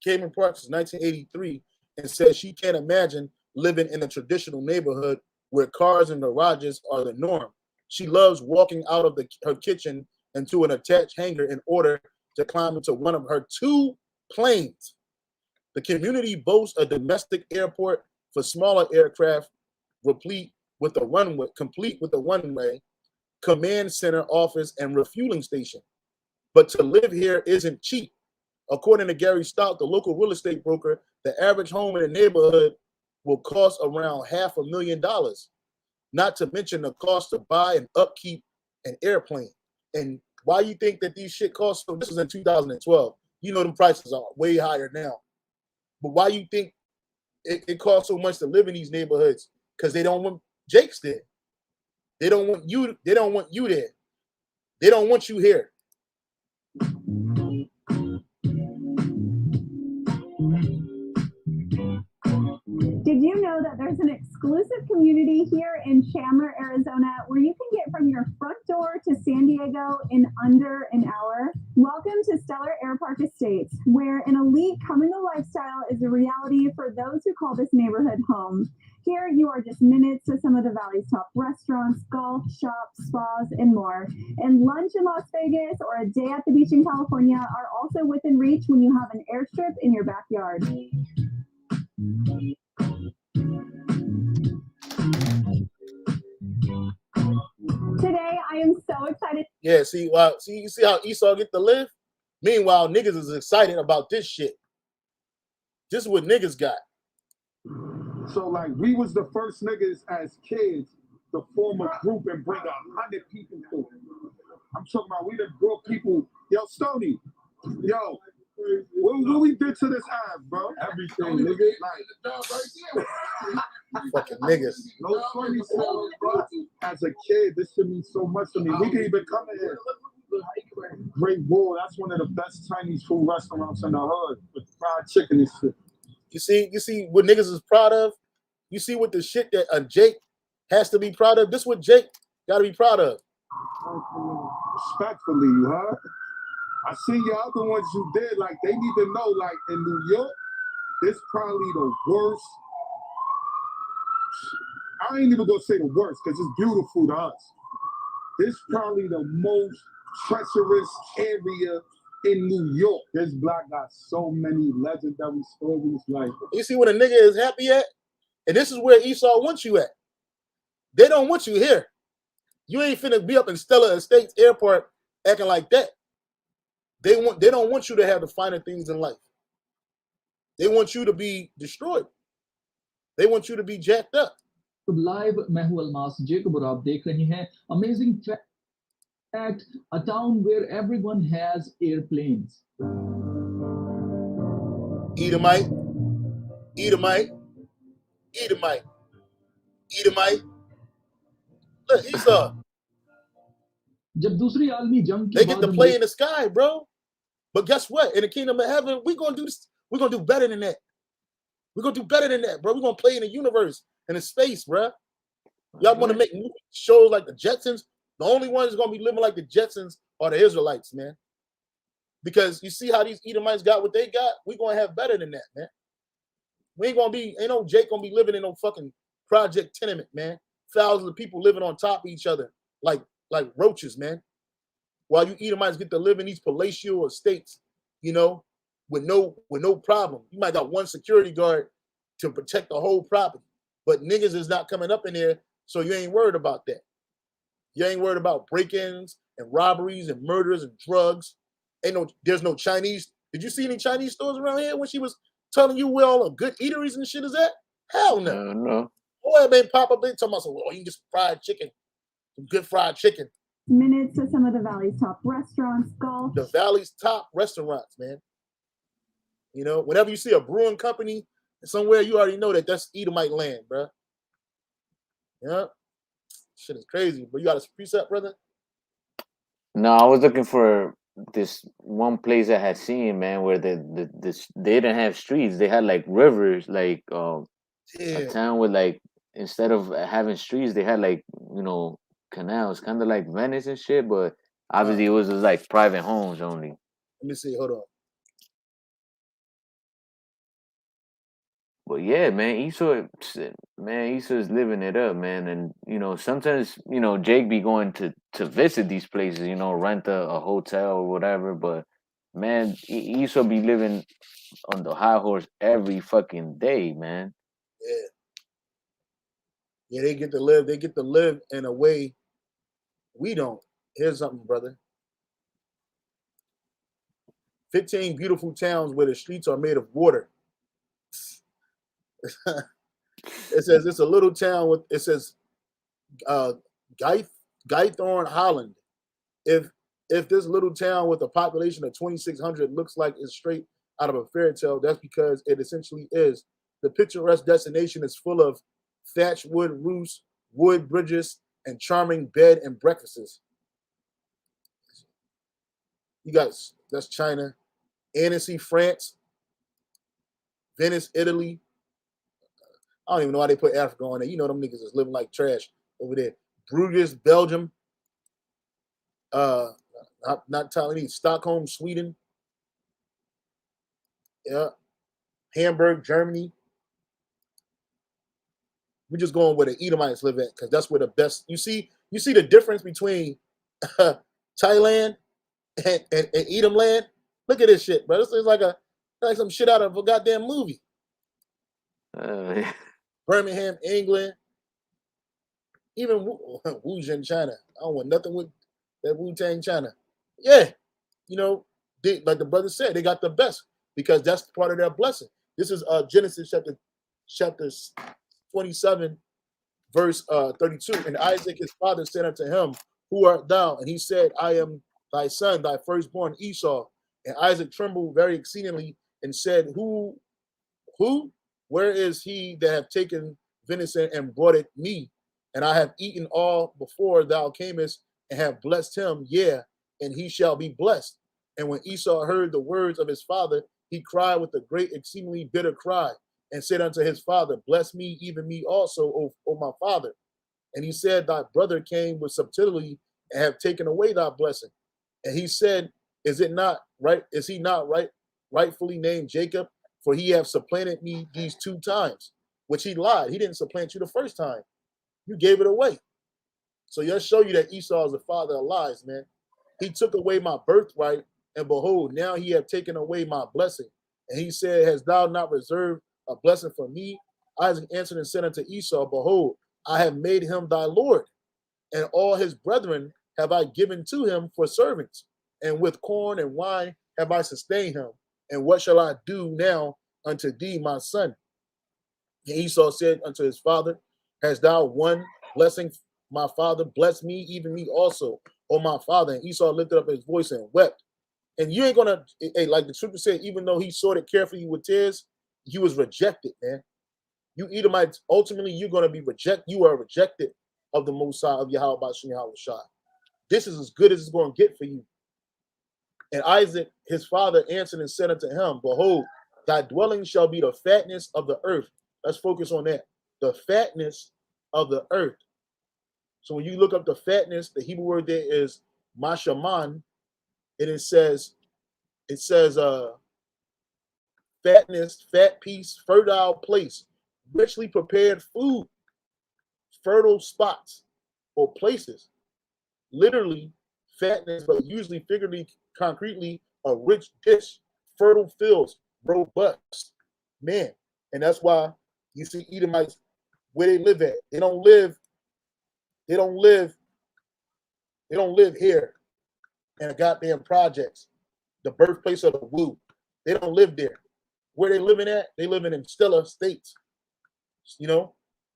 Speaker 2: Cayman Park since 1983 and says she can't imagine living in a traditional neighborhood where cars and garages are the norm. She loves walking out of her kitchen into an attached hangar in order to climb into one of her 2 planes. The community boasts a domestic airport for smaller aircraft, complete with a runway, command center, office, and refueling station. But to live here isn't cheap. According to Gary Stout, the local real estate broker, the average home in the neighborhood will cost around $500,000, not to mention the cost to buy and upkeep an airplane. And why you think that these shit cost so? This was in 2012. You know them prices are way higher now. But why you think it costs so much to live in these neighborhoods? Because they don't want Jake's there. They don't want you. They don't want you there. They don't want you here.
Speaker 5: Did you know that there's an exclusive community here in Chandler, Arizona, where you can get from your front door to San Diego in under an hour? Welcome to Stellar Air Park Estates, where an elite communal lifestyle is a reality for those who call this neighborhood home. Here, you are just minutes to some of the Valley's top restaurants, golf, shops, spas, and more. And lunch in Las Vegas or a day at the beach in California are also within reach when you have an airstrip in your backyard. Today, I am so excited.
Speaker 2: Yeah, you see how Esau get to live? Meanwhile, niggas is excited about this shit. This is what niggas got.
Speaker 6: So like we was the first niggas as kids to form a group and bring 100 people through. I'm talking about we done brought people. Yo, Stoney, yo, what we did to this ass, bro? Everything, nigga. Like,
Speaker 2: Fucking niggas.
Speaker 6: no funny stuff, bro. As a kid, this should mean so much to me. We can even come in here. Great Bull, that's one of the best Chinese food restaurants in the hood with fried chicken and shit.
Speaker 2: You see what niggas is proud of? You see what the shit that Jake has to be proud of? This is what Jake got to be proud of.
Speaker 6: Respectfully, you heard? I see your other ones you did, like they need to know, like in New York, this probably the worst. I ain't even gonna say the worst because it's beautiful to us. This probably the most treacherous area in New York. This block got so many legendary stories. Like
Speaker 2: You see what a nigga is happy at? And this is where Esau wants you at. They don't want you here. You ain't finna be up in Stellar Estates Airport acting like that. They don't want you to have the finer things in life. They want you to be destroyed. They want you to be jacked up.
Speaker 7: Live मैं हूं Almas Jacob और आप देख रहे हैं amazing fact a town where everyone has airplanes.
Speaker 2: Edomite, Edomite, Edomite, Edomite. Look, Esau.
Speaker 7: जब दूसरी आलमी जंग
Speaker 2: They
Speaker 7: के
Speaker 2: get to
Speaker 7: बाद
Speaker 2: play in the sky, bro. But guess what? In the kingdom of heaven, we're gonna do this. We're gonna do better than that. We're gonna do better than that, bro. We're gonna play in the universe and in space, bro. Y'all want to make shows like the Jetsons? The only ones that's gonna be living like the Jetsons are the Israelites, man. Because you see how these Edomites got what they got. We're gonna have better than that, man. We ain't no Jake gonna be living in no fucking project tenement, man. Thousands of people living on top of each other like roaches, man. While you Edomites get to live in these palatial estates, you know, with no problem. You might got one security guard to protect the whole property, but niggas is not coming up in there, so you ain't worried about that. You ain't worried about break-ins and robberies and murders and drugs. There's no Chinese. Did you see any Chinese stores around here when she was telling you where all the good eateries and shit is at? Hell no.
Speaker 1: No.
Speaker 2: Boy, man, pop up there talking about some, you can just fried chicken, some good fried chicken.
Speaker 5: Minutes to some of the Valley's top restaurants, golf.
Speaker 2: The Valley's top restaurants, man. You know, whenever you see a brewing company somewhere, you already know that that's Edomite land, bro. Yeah, shit is crazy. But you got a precept, brother?
Speaker 1: No, I was looking for this one place I had seen, man, where they didn't have streets. They had like rivers, like A
Speaker 2: Yeah.
Speaker 1: town with like instead of having streets, they had like canals, kind of like Venice and shit. But obviously, it was just like private homes only.
Speaker 2: Let me see. Hold on.
Speaker 1: But yeah, man, Esau is living it up, man. And sometimes Jake be going to visit these places, rent a hotel or whatever. But man, Esau be living on the high horse every fucking day, man.
Speaker 2: Yeah. Yeah, they get to live. They get to live in a way we don't. Here's something, brother. 15 beautiful towns where the streets are made of water. It says it's a little town with. It says Gythorn, Holland. If this little town with a population of 2,600 looks like it's straight out of a fairy tale, that's because it essentially is. The picturesque destination is full of thatched wood roofs, wood bridges, and charming bed and breakfasts. You got that's China, Annecy, France, Venice, Italy. I don't even know why they put Africa on there. You know them niggas is living like trash over there. Bruges, Belgium. Not Taiwanese. Stockholm, Sweden. Yeah. Hamburg, Germany. We're just going where the Edomites live at because that's where the best. You see the difference between Thailand and Edom land. Look at this shit, bro. This is like some shit out of a goddamn movie.
Speaker 1: Yeah.
Speaker 2: Birmingham, England. Even Wuzhen, China. I don't want nothing with that Wu-Tang China. Yeah, like the brother said, they got the best because that's part of their blessing. This is Genesis chapter 27, verse 32. And Isaac his father said unto him, Who art thou? And he said, I am thy son, thy firstborn Esau. And Isaac trembled very exceedingly and said, Who? Where is he that have taken venison and brought it me? And I have eaten all before thou camest and have blessed him, yeah, and he shall be blessed. And when Esau heard the words of his father, he cried with a great exceedingly bitter cry and said unto his father, Bless me, even me also, O my father. And he said, Thy brother came with subtlety and have taken away thy blessing. And he said, Is it not right? Is he not rightfully named Jacob? For he have supplanted me these 2 times, which he lied. He didn't supplant you the first time. You gave it away. So you'll show you that Esau is the father of lies, man. He took away my birthright, and behold, now he have taken away my blessing. And he said, Hast thou not reserved a blessing for me? Isaac answered and said unto Esau, Behold, I have made him thy Lord, and all his brethren have I given to him for servants, and with corn and wine have I sustained him. And what shall I do now unto thee, my son? And Esau said unto his father, Hast thou won blessing, my father? Bless me, even me also, O my father. And Esau lifted up his voice and wept. And you ain't gonna, like the scripture said, even though he sought it carefully with tears, he was rejected, man. You Edomites, ultimately, you're gonna be rejected. You are rejected of the Most High of Yahweh Bashim Yahweh Shai. This is as good as it's gonna get for you. And Isaac, his father, answered and said unto him, Behold, thy dwelling shall be the fatness of the earth. Let's focus on that. The fatness of the earth. So when you look up the fatness, the Hebrew word there is mashaman, and it says fatness, fat piece, fertile place, richly prepared food, fertile spots or places. Literally fatness, but usually figuratively, concretely, a rich dish, fertile fields, robust. Man. And that's why you see Edomites where they live at. They don't live here in a goddamn projects, the birthplace of the woo. They don't live there. Where they living at, they living in stellar states,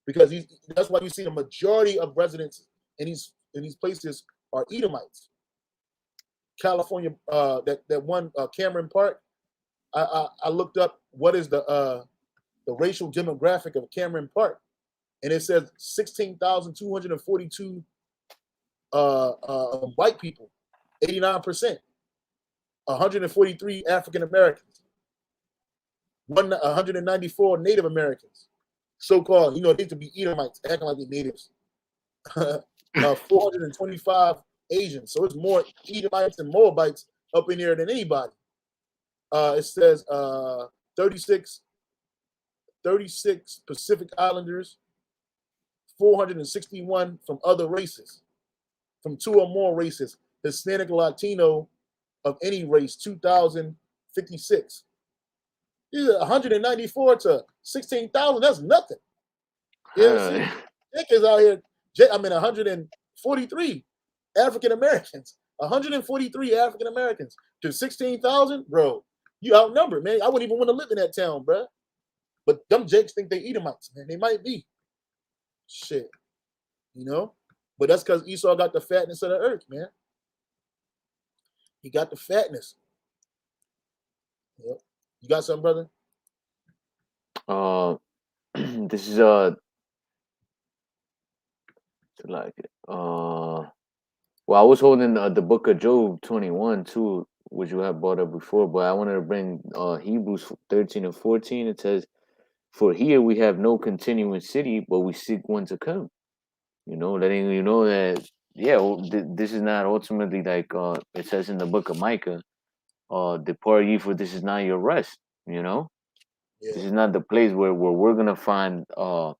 Speaker 2: because that's why you see the majority of residents in these places are Edomites. California, that one Cameron Park. I looked up what is the racial demographic of Cameron Park, and it says 16,242 white people, 89%, 143 African Americans, 194 Native Americans, so-called, you know, they used to be Edomites, acting like they're natives. 425 Asians. So it's more Edomites and Moabites up in there than anybody. It says 36 Pacific Islanders, 461 from other races, from 2 or more races. Hispanic, Latino of any race, 2,056. 194 to 16,000. That's nothing. Yeah, see, Jake is out here. 143 African Americans. 143 African Americans to 16,000, bro. You outnumbered, man. I wouldn't even want to live in that town, bro. But them Jakes think they Edomites, man. They might be. Shit. You know? But that's because Esau got the fatness of the earth, man. He got the fatness. Yep. You got something, brother?
Speaker 1: This is like well, I was holding the book of Job 21 too, which you have brought up before, but I wanted to bring Hebrews 13 and 14. It says, "For here we have no continuing city, but we seek one to come." You know, letting you know that this is not ultimately like it says in the book of Micah, "Depart ye, for this is not your rest." You know, this is not the place where we're gonna find our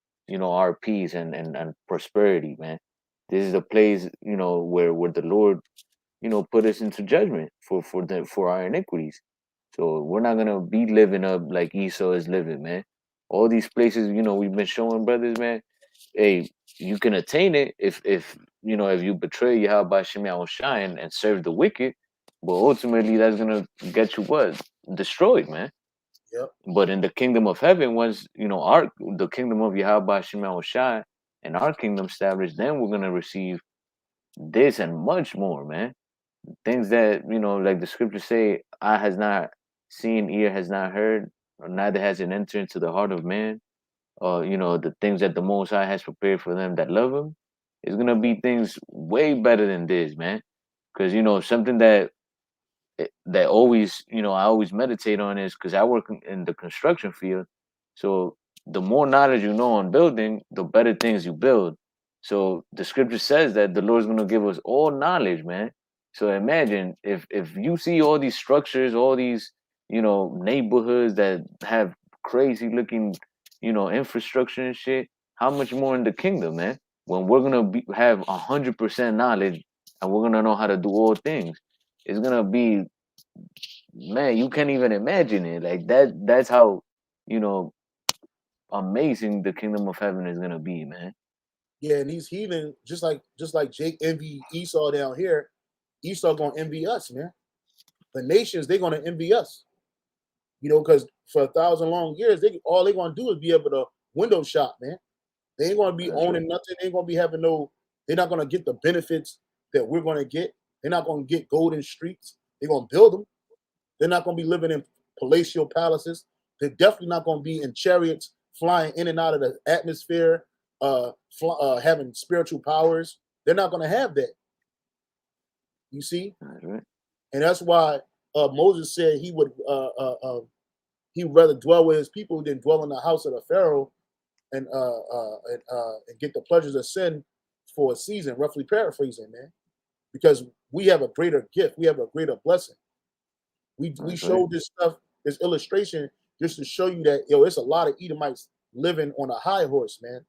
Speaker 1: peace and prosperity, man. This is a place, where the Lord, put us into judgment for our iniquities. So we're not gonna be living up like Esau is living, man. All these places, we've been showing brothers, man. Hey, you can attain it if you betray Yahweh Shem Shai and serve the wicked, but ultimately that's gonna get you what? Destroyed, man.
Speaker 2: Yep.
Speaker 1: But in the kingdom of heaven, once the kingdom of Yahweh Shem Shai and our kingdom established, then we're gonna receive this and much more, man. Things that, like the scriptures say, eye has not seen, ear has not heard, or neither has it entered into the heart of man. The things that the Most High has prepared for them that love Him is gonna be things way better than this, man. Because something that always, I always meditate on is because I work in the construction field. So the more knowledge you know on building, the better things you build. So the scripture says that the Lord's gonna give us all knowledge, man. So imagine if you see all these structures, all these, neighborhoods that have crazy looking, infrastructure and shit, how much more in the kingdom, man? When we're gonna have 100% knowledge and we're gonna know how to do all things, it's gonna be, man, you can't even imagine it. Like that's how, you know, amazing the kingdom of heaven is gonna be, man.
Speaker 2: Yeah, and these heathen, just like Jake envy Esau down here, Esau gonna envy us, man. The nations, they're gonna envy us. Because for 1,000 long years, all they're gonna do is be able to window shop, man. They ain't gonna be owning nothing. They ain't gonna be having they're not gonna get the benefits that we're gonna get. They're not gonna get golden streets. They're gonna build them. They're not gonna be living in palatial palaces. They're definitely not gonna be in chariots flying in and out of the atmosphere, having spiritual powers. They're not gonna have that. You see?
Speaker 1: Right.
Speaker 2: And that's why Moses said he'd rather dwell with his people than dwell in the house of the Pharaoh and get the pleasures of sin for a season, roughly paraphrasing, man. Because we have a greater gift, we have a greater blessing. We showed this stuff, this illustration, just to show you that it's a lot of Edomites living on a high horse, man.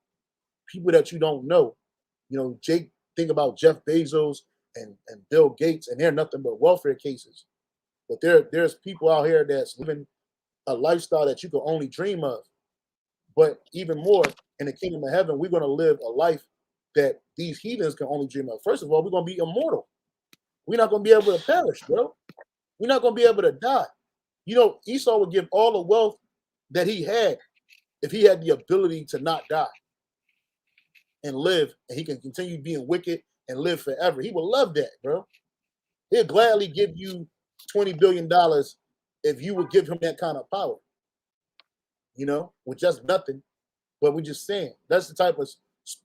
Speaker 2: People that you don't know. Jake, think about Jeff Bezos and Bill Gates, and they're nothing but welfare cases. But there's people out here that's living a lifestyle that you can only dream of. But even more, in the kingdom of heaven, we're going to live a life that these heathens can only dream of. First of all, we're going to be immortal. We're not going to be able to perish, bro. We're not going to be able to die. Esau would give all the wealth that he had if he had the ability to not die and live, and he can continue being wicked and live forever. He would love that, bro. He'll gladly give you $20 billion if you would give him that kind of power, with just nothing. But we're just saying that's the type of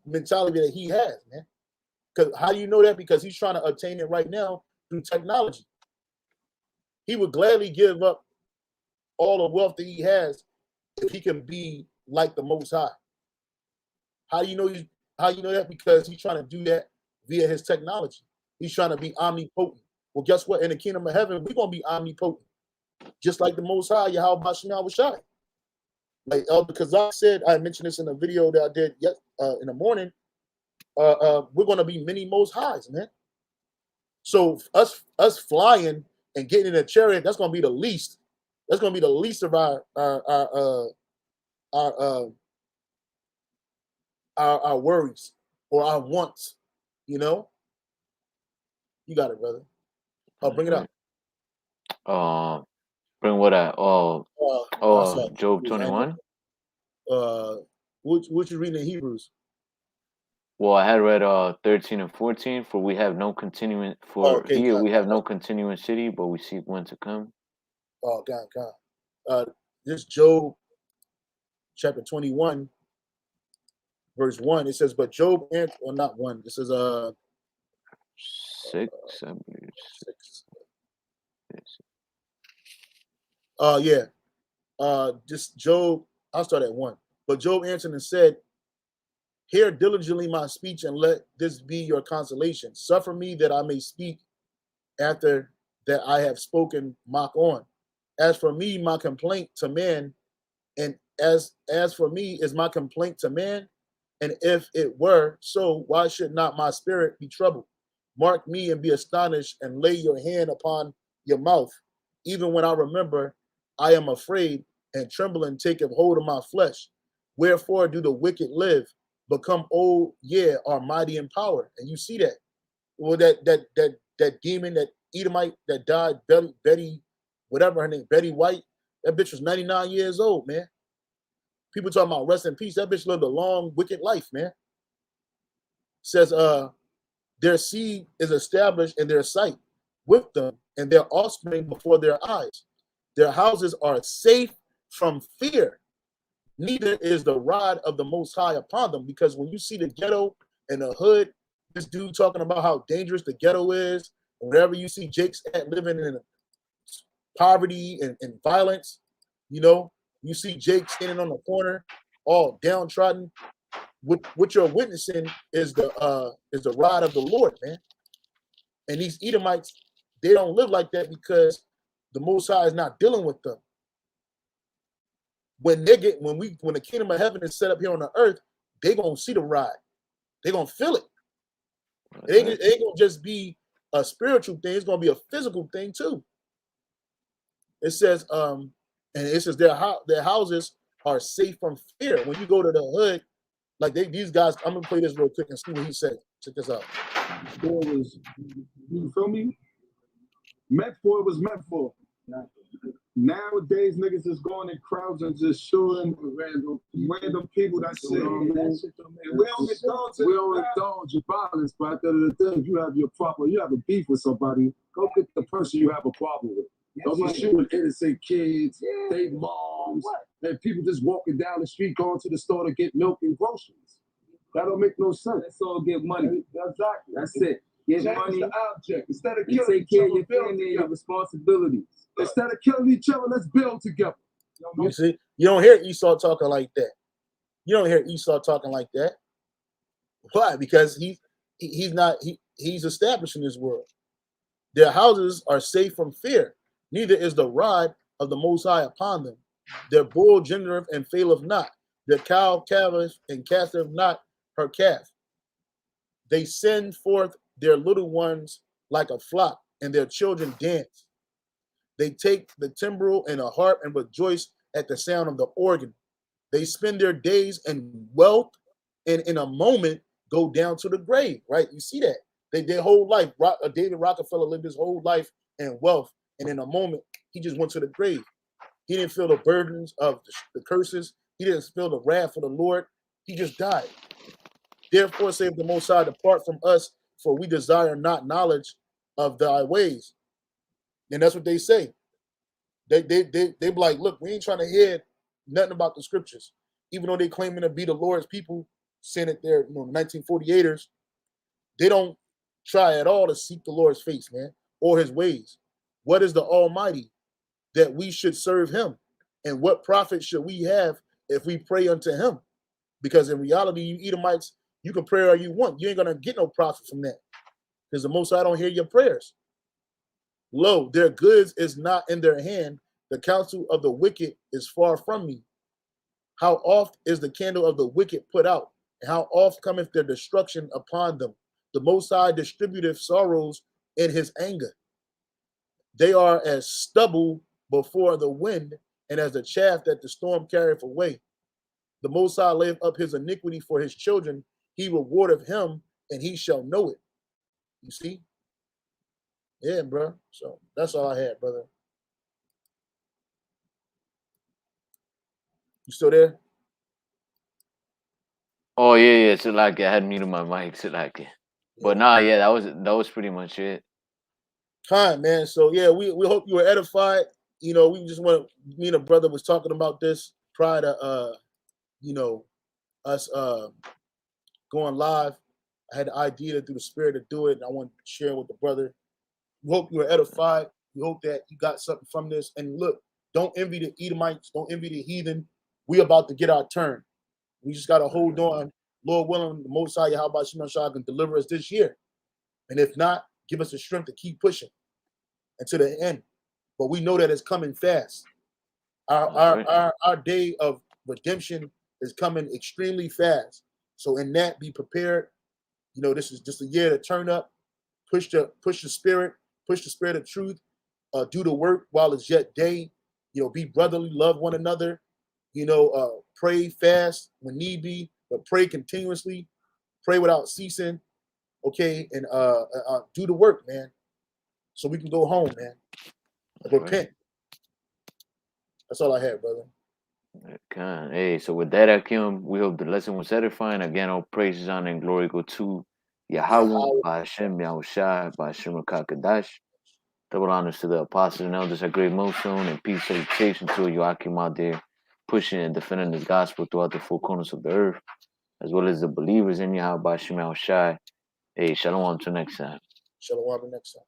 Speaker 2: mentality that he has, man. Because how do you know that? Because he's trying to obtain it right now through technology. He would gladly give up all the wealth that he has if he can be like the Most High. How do you know that? Because he's trying to do that via his technology. He's trying to be omnipotent. Well, guess what? In the kingdom of heaven, we're gonna be omnipotent, just like the Most High, Yahweh Shema Shai. Like Elder Kazak said, I mentioned this in a video that I did in the morning. We're gonna be many Most Highs, man. So us flying and getting in a chariot, that's gonna be the least. That's gonna be the least of our worries or our wants. You know. You got it, brother. I'll bring it up.
Speaker 1: Bring what at? Job 21.
Speaker 2: What you reading in Hebrews?
Speaker 1: Well, I had read 13 and 14. For we have no continuing we have no continuing city, but we seek one to come.
Speaker 2: Oh, God. This Job chapter 21, verse 1. It says, but Job answered, well, not 1. This is
Speaker 1: 6, I believe.
Speaker 2: 6. Yeah. Just Job, I'll start at 1. But Job answered and said, hear diligently my speech, and let this be your consolation. Suffer me that I may speak after that I have spoken mock on. As for me, my complaint to man, and as for me is my complaint to man, and if it were so, why should not my spirit be troubled? Mark me and be astonished, and lay your hand upon your mouth. Even when I remember, I am afraid, and trembling taketh hold of my flesh. Wherefore do the wicked live, become old, are mighty in power. And you see that. Well, that demon, that Edomite that died, Betty, whatever her name, Betty White, that bitch was 99 years old, man. People talking about rest in peace. That bitch lived a long, wicked life, man. Says, their seed is established in their sight with them, and their offspring before their eyes. Their houses are safe from fear. Neither is the rod of the Most High upon them. Because when you see the ghetto and the hood, this dude talking about how dangerous the ghetto is, wherever you see Jake's at living in poverty and violence, you see Jake standing on the corner, all downtrodden. What you're witnessing is the rod of the Lord, man. And these Edomites, they don't live like that because the Most High is not dealing with them. When the kingdom of heaven is set up here on the earth, they're gonna see the rod. They're gonna feel it. It ain't gonna just be a spiritual thing, it's gonna be a physical thing too. It says, and it says their houses are safe from fear. When you go to the hood, like these guys, I'm gonna play this real quick and see what he said. Check this out.
Speaker 6: You feel me? Meant for it was meant for. Nowadays, niggas is going in crowds and just shooting random people. That shit. We don't indulge in violence, but at the end of the day, if you have a beef with somebody, go get the person you have a problem with. Don't be shooting innocent kids, they moms, and people just walking down the street going to the store to get milk and groceries. That don't make no sense. Let's all get money. Exactly. That's it. Get money. The object. Instead of killing take care of your family and your responsibilities. Instead of killing each other, let's build together.
Speaker 2: You see, you don't hear Esau talking like that. You don't hear Esau talking like that. Why? Because he's establishing this world. Their houses are safe from fear. Neither is the rod of the Most High upon them. Their bull gendereth and faileth not. Their cow calveth and casteth not her calf. They send forth their little ones like a flock, and their children dance. They take the timbrel and a harp and rejoice at the sound of the organ. They spend their days in wealth, and in a moment go down to the grave. Right? You see that? Their whole life. David Rockefeller lived his whole life in wealth, and in a moment he just went to the grave. He didn't feel the burdens of the curses. He didn't feel the wrath of the Lord. He just died. Therefore, saith the Most High, depart from us, for we desire not knowledge of thy ways. And that's what they say. They be like, look, we ain't trying to hear nothing about the scriptures. Even though they claiming to be the Lord's people, saying that they're 1948ers, they don't try at all to seek the Lord's face, man, or his ways. What is the Almighty that we should serve him? And what profit should we have if we pray unto him? Because in reality, you Edomites, you can pray all you want. You ain't gonna get no profit from that. Because the Most High don't hear your prayers. Lo, their goods is not in their hand. The counsel of the wicked is far from me. How oft is the candle of the wicked put out? And how oft cometh their destruction upon them? The Most High distributeth sorrows in his anger. They are as stubble before the wind, and as the chaff that the storm carrieth away. The Most High layeth up his iniquity for his children. He rewardeth him, and he shall know it. You see? Yeah, bro. So that's all I had, brother. You still there?
Speaker 1: Oh yeah, so like I had muted my mic, so like, but nah, yeah, that was pretty much it.
Speaker 2: Fine, man. So yeah, we hope you were edified. You know, we just want me and a brother was talking about this prior to you know, us going live. I had the idea through the spirit to do it, and I want to share with the brother. We hope you were edified. We hope that you got something from this. And look, don't envy the Edomites, don't envy the heathen. We about to get our turn. We just gotta hold on. Lord willing, the Most High Yahweh Shema Shah can deliver us this year. And if not, give us the strength to keep pushing until the end. But we know that it's coming fast. Our day of redemption is coming extremely fast. So in that, be prepared. You know, this is just a year to turn up, push the spirit of truth, do the work while it's yet day. You know, be brotherly, love one another. You know, pray fast when need be, but pray continuously, pray without ceasing. Okay, and do the work, man, so we can go home, man. Repent. That's all I had, brother.
Speaker 1: Okay. Hey, so with that, Akim, we hope the lesson was edifying. Again, all praises, honor, and glory go to Yahweh, by Hashem, Yahushai, by Hashem Kakadash. Double honors to the apostles and elders at Great Millstone, and peace salutation to Joachim out there pushing and defending this gospel throughout the four corners of the earth, as well as the believers in Yahweh by Hashem Yahushai. Hey, shalom until next time.
Speaker 2: Shalom next time.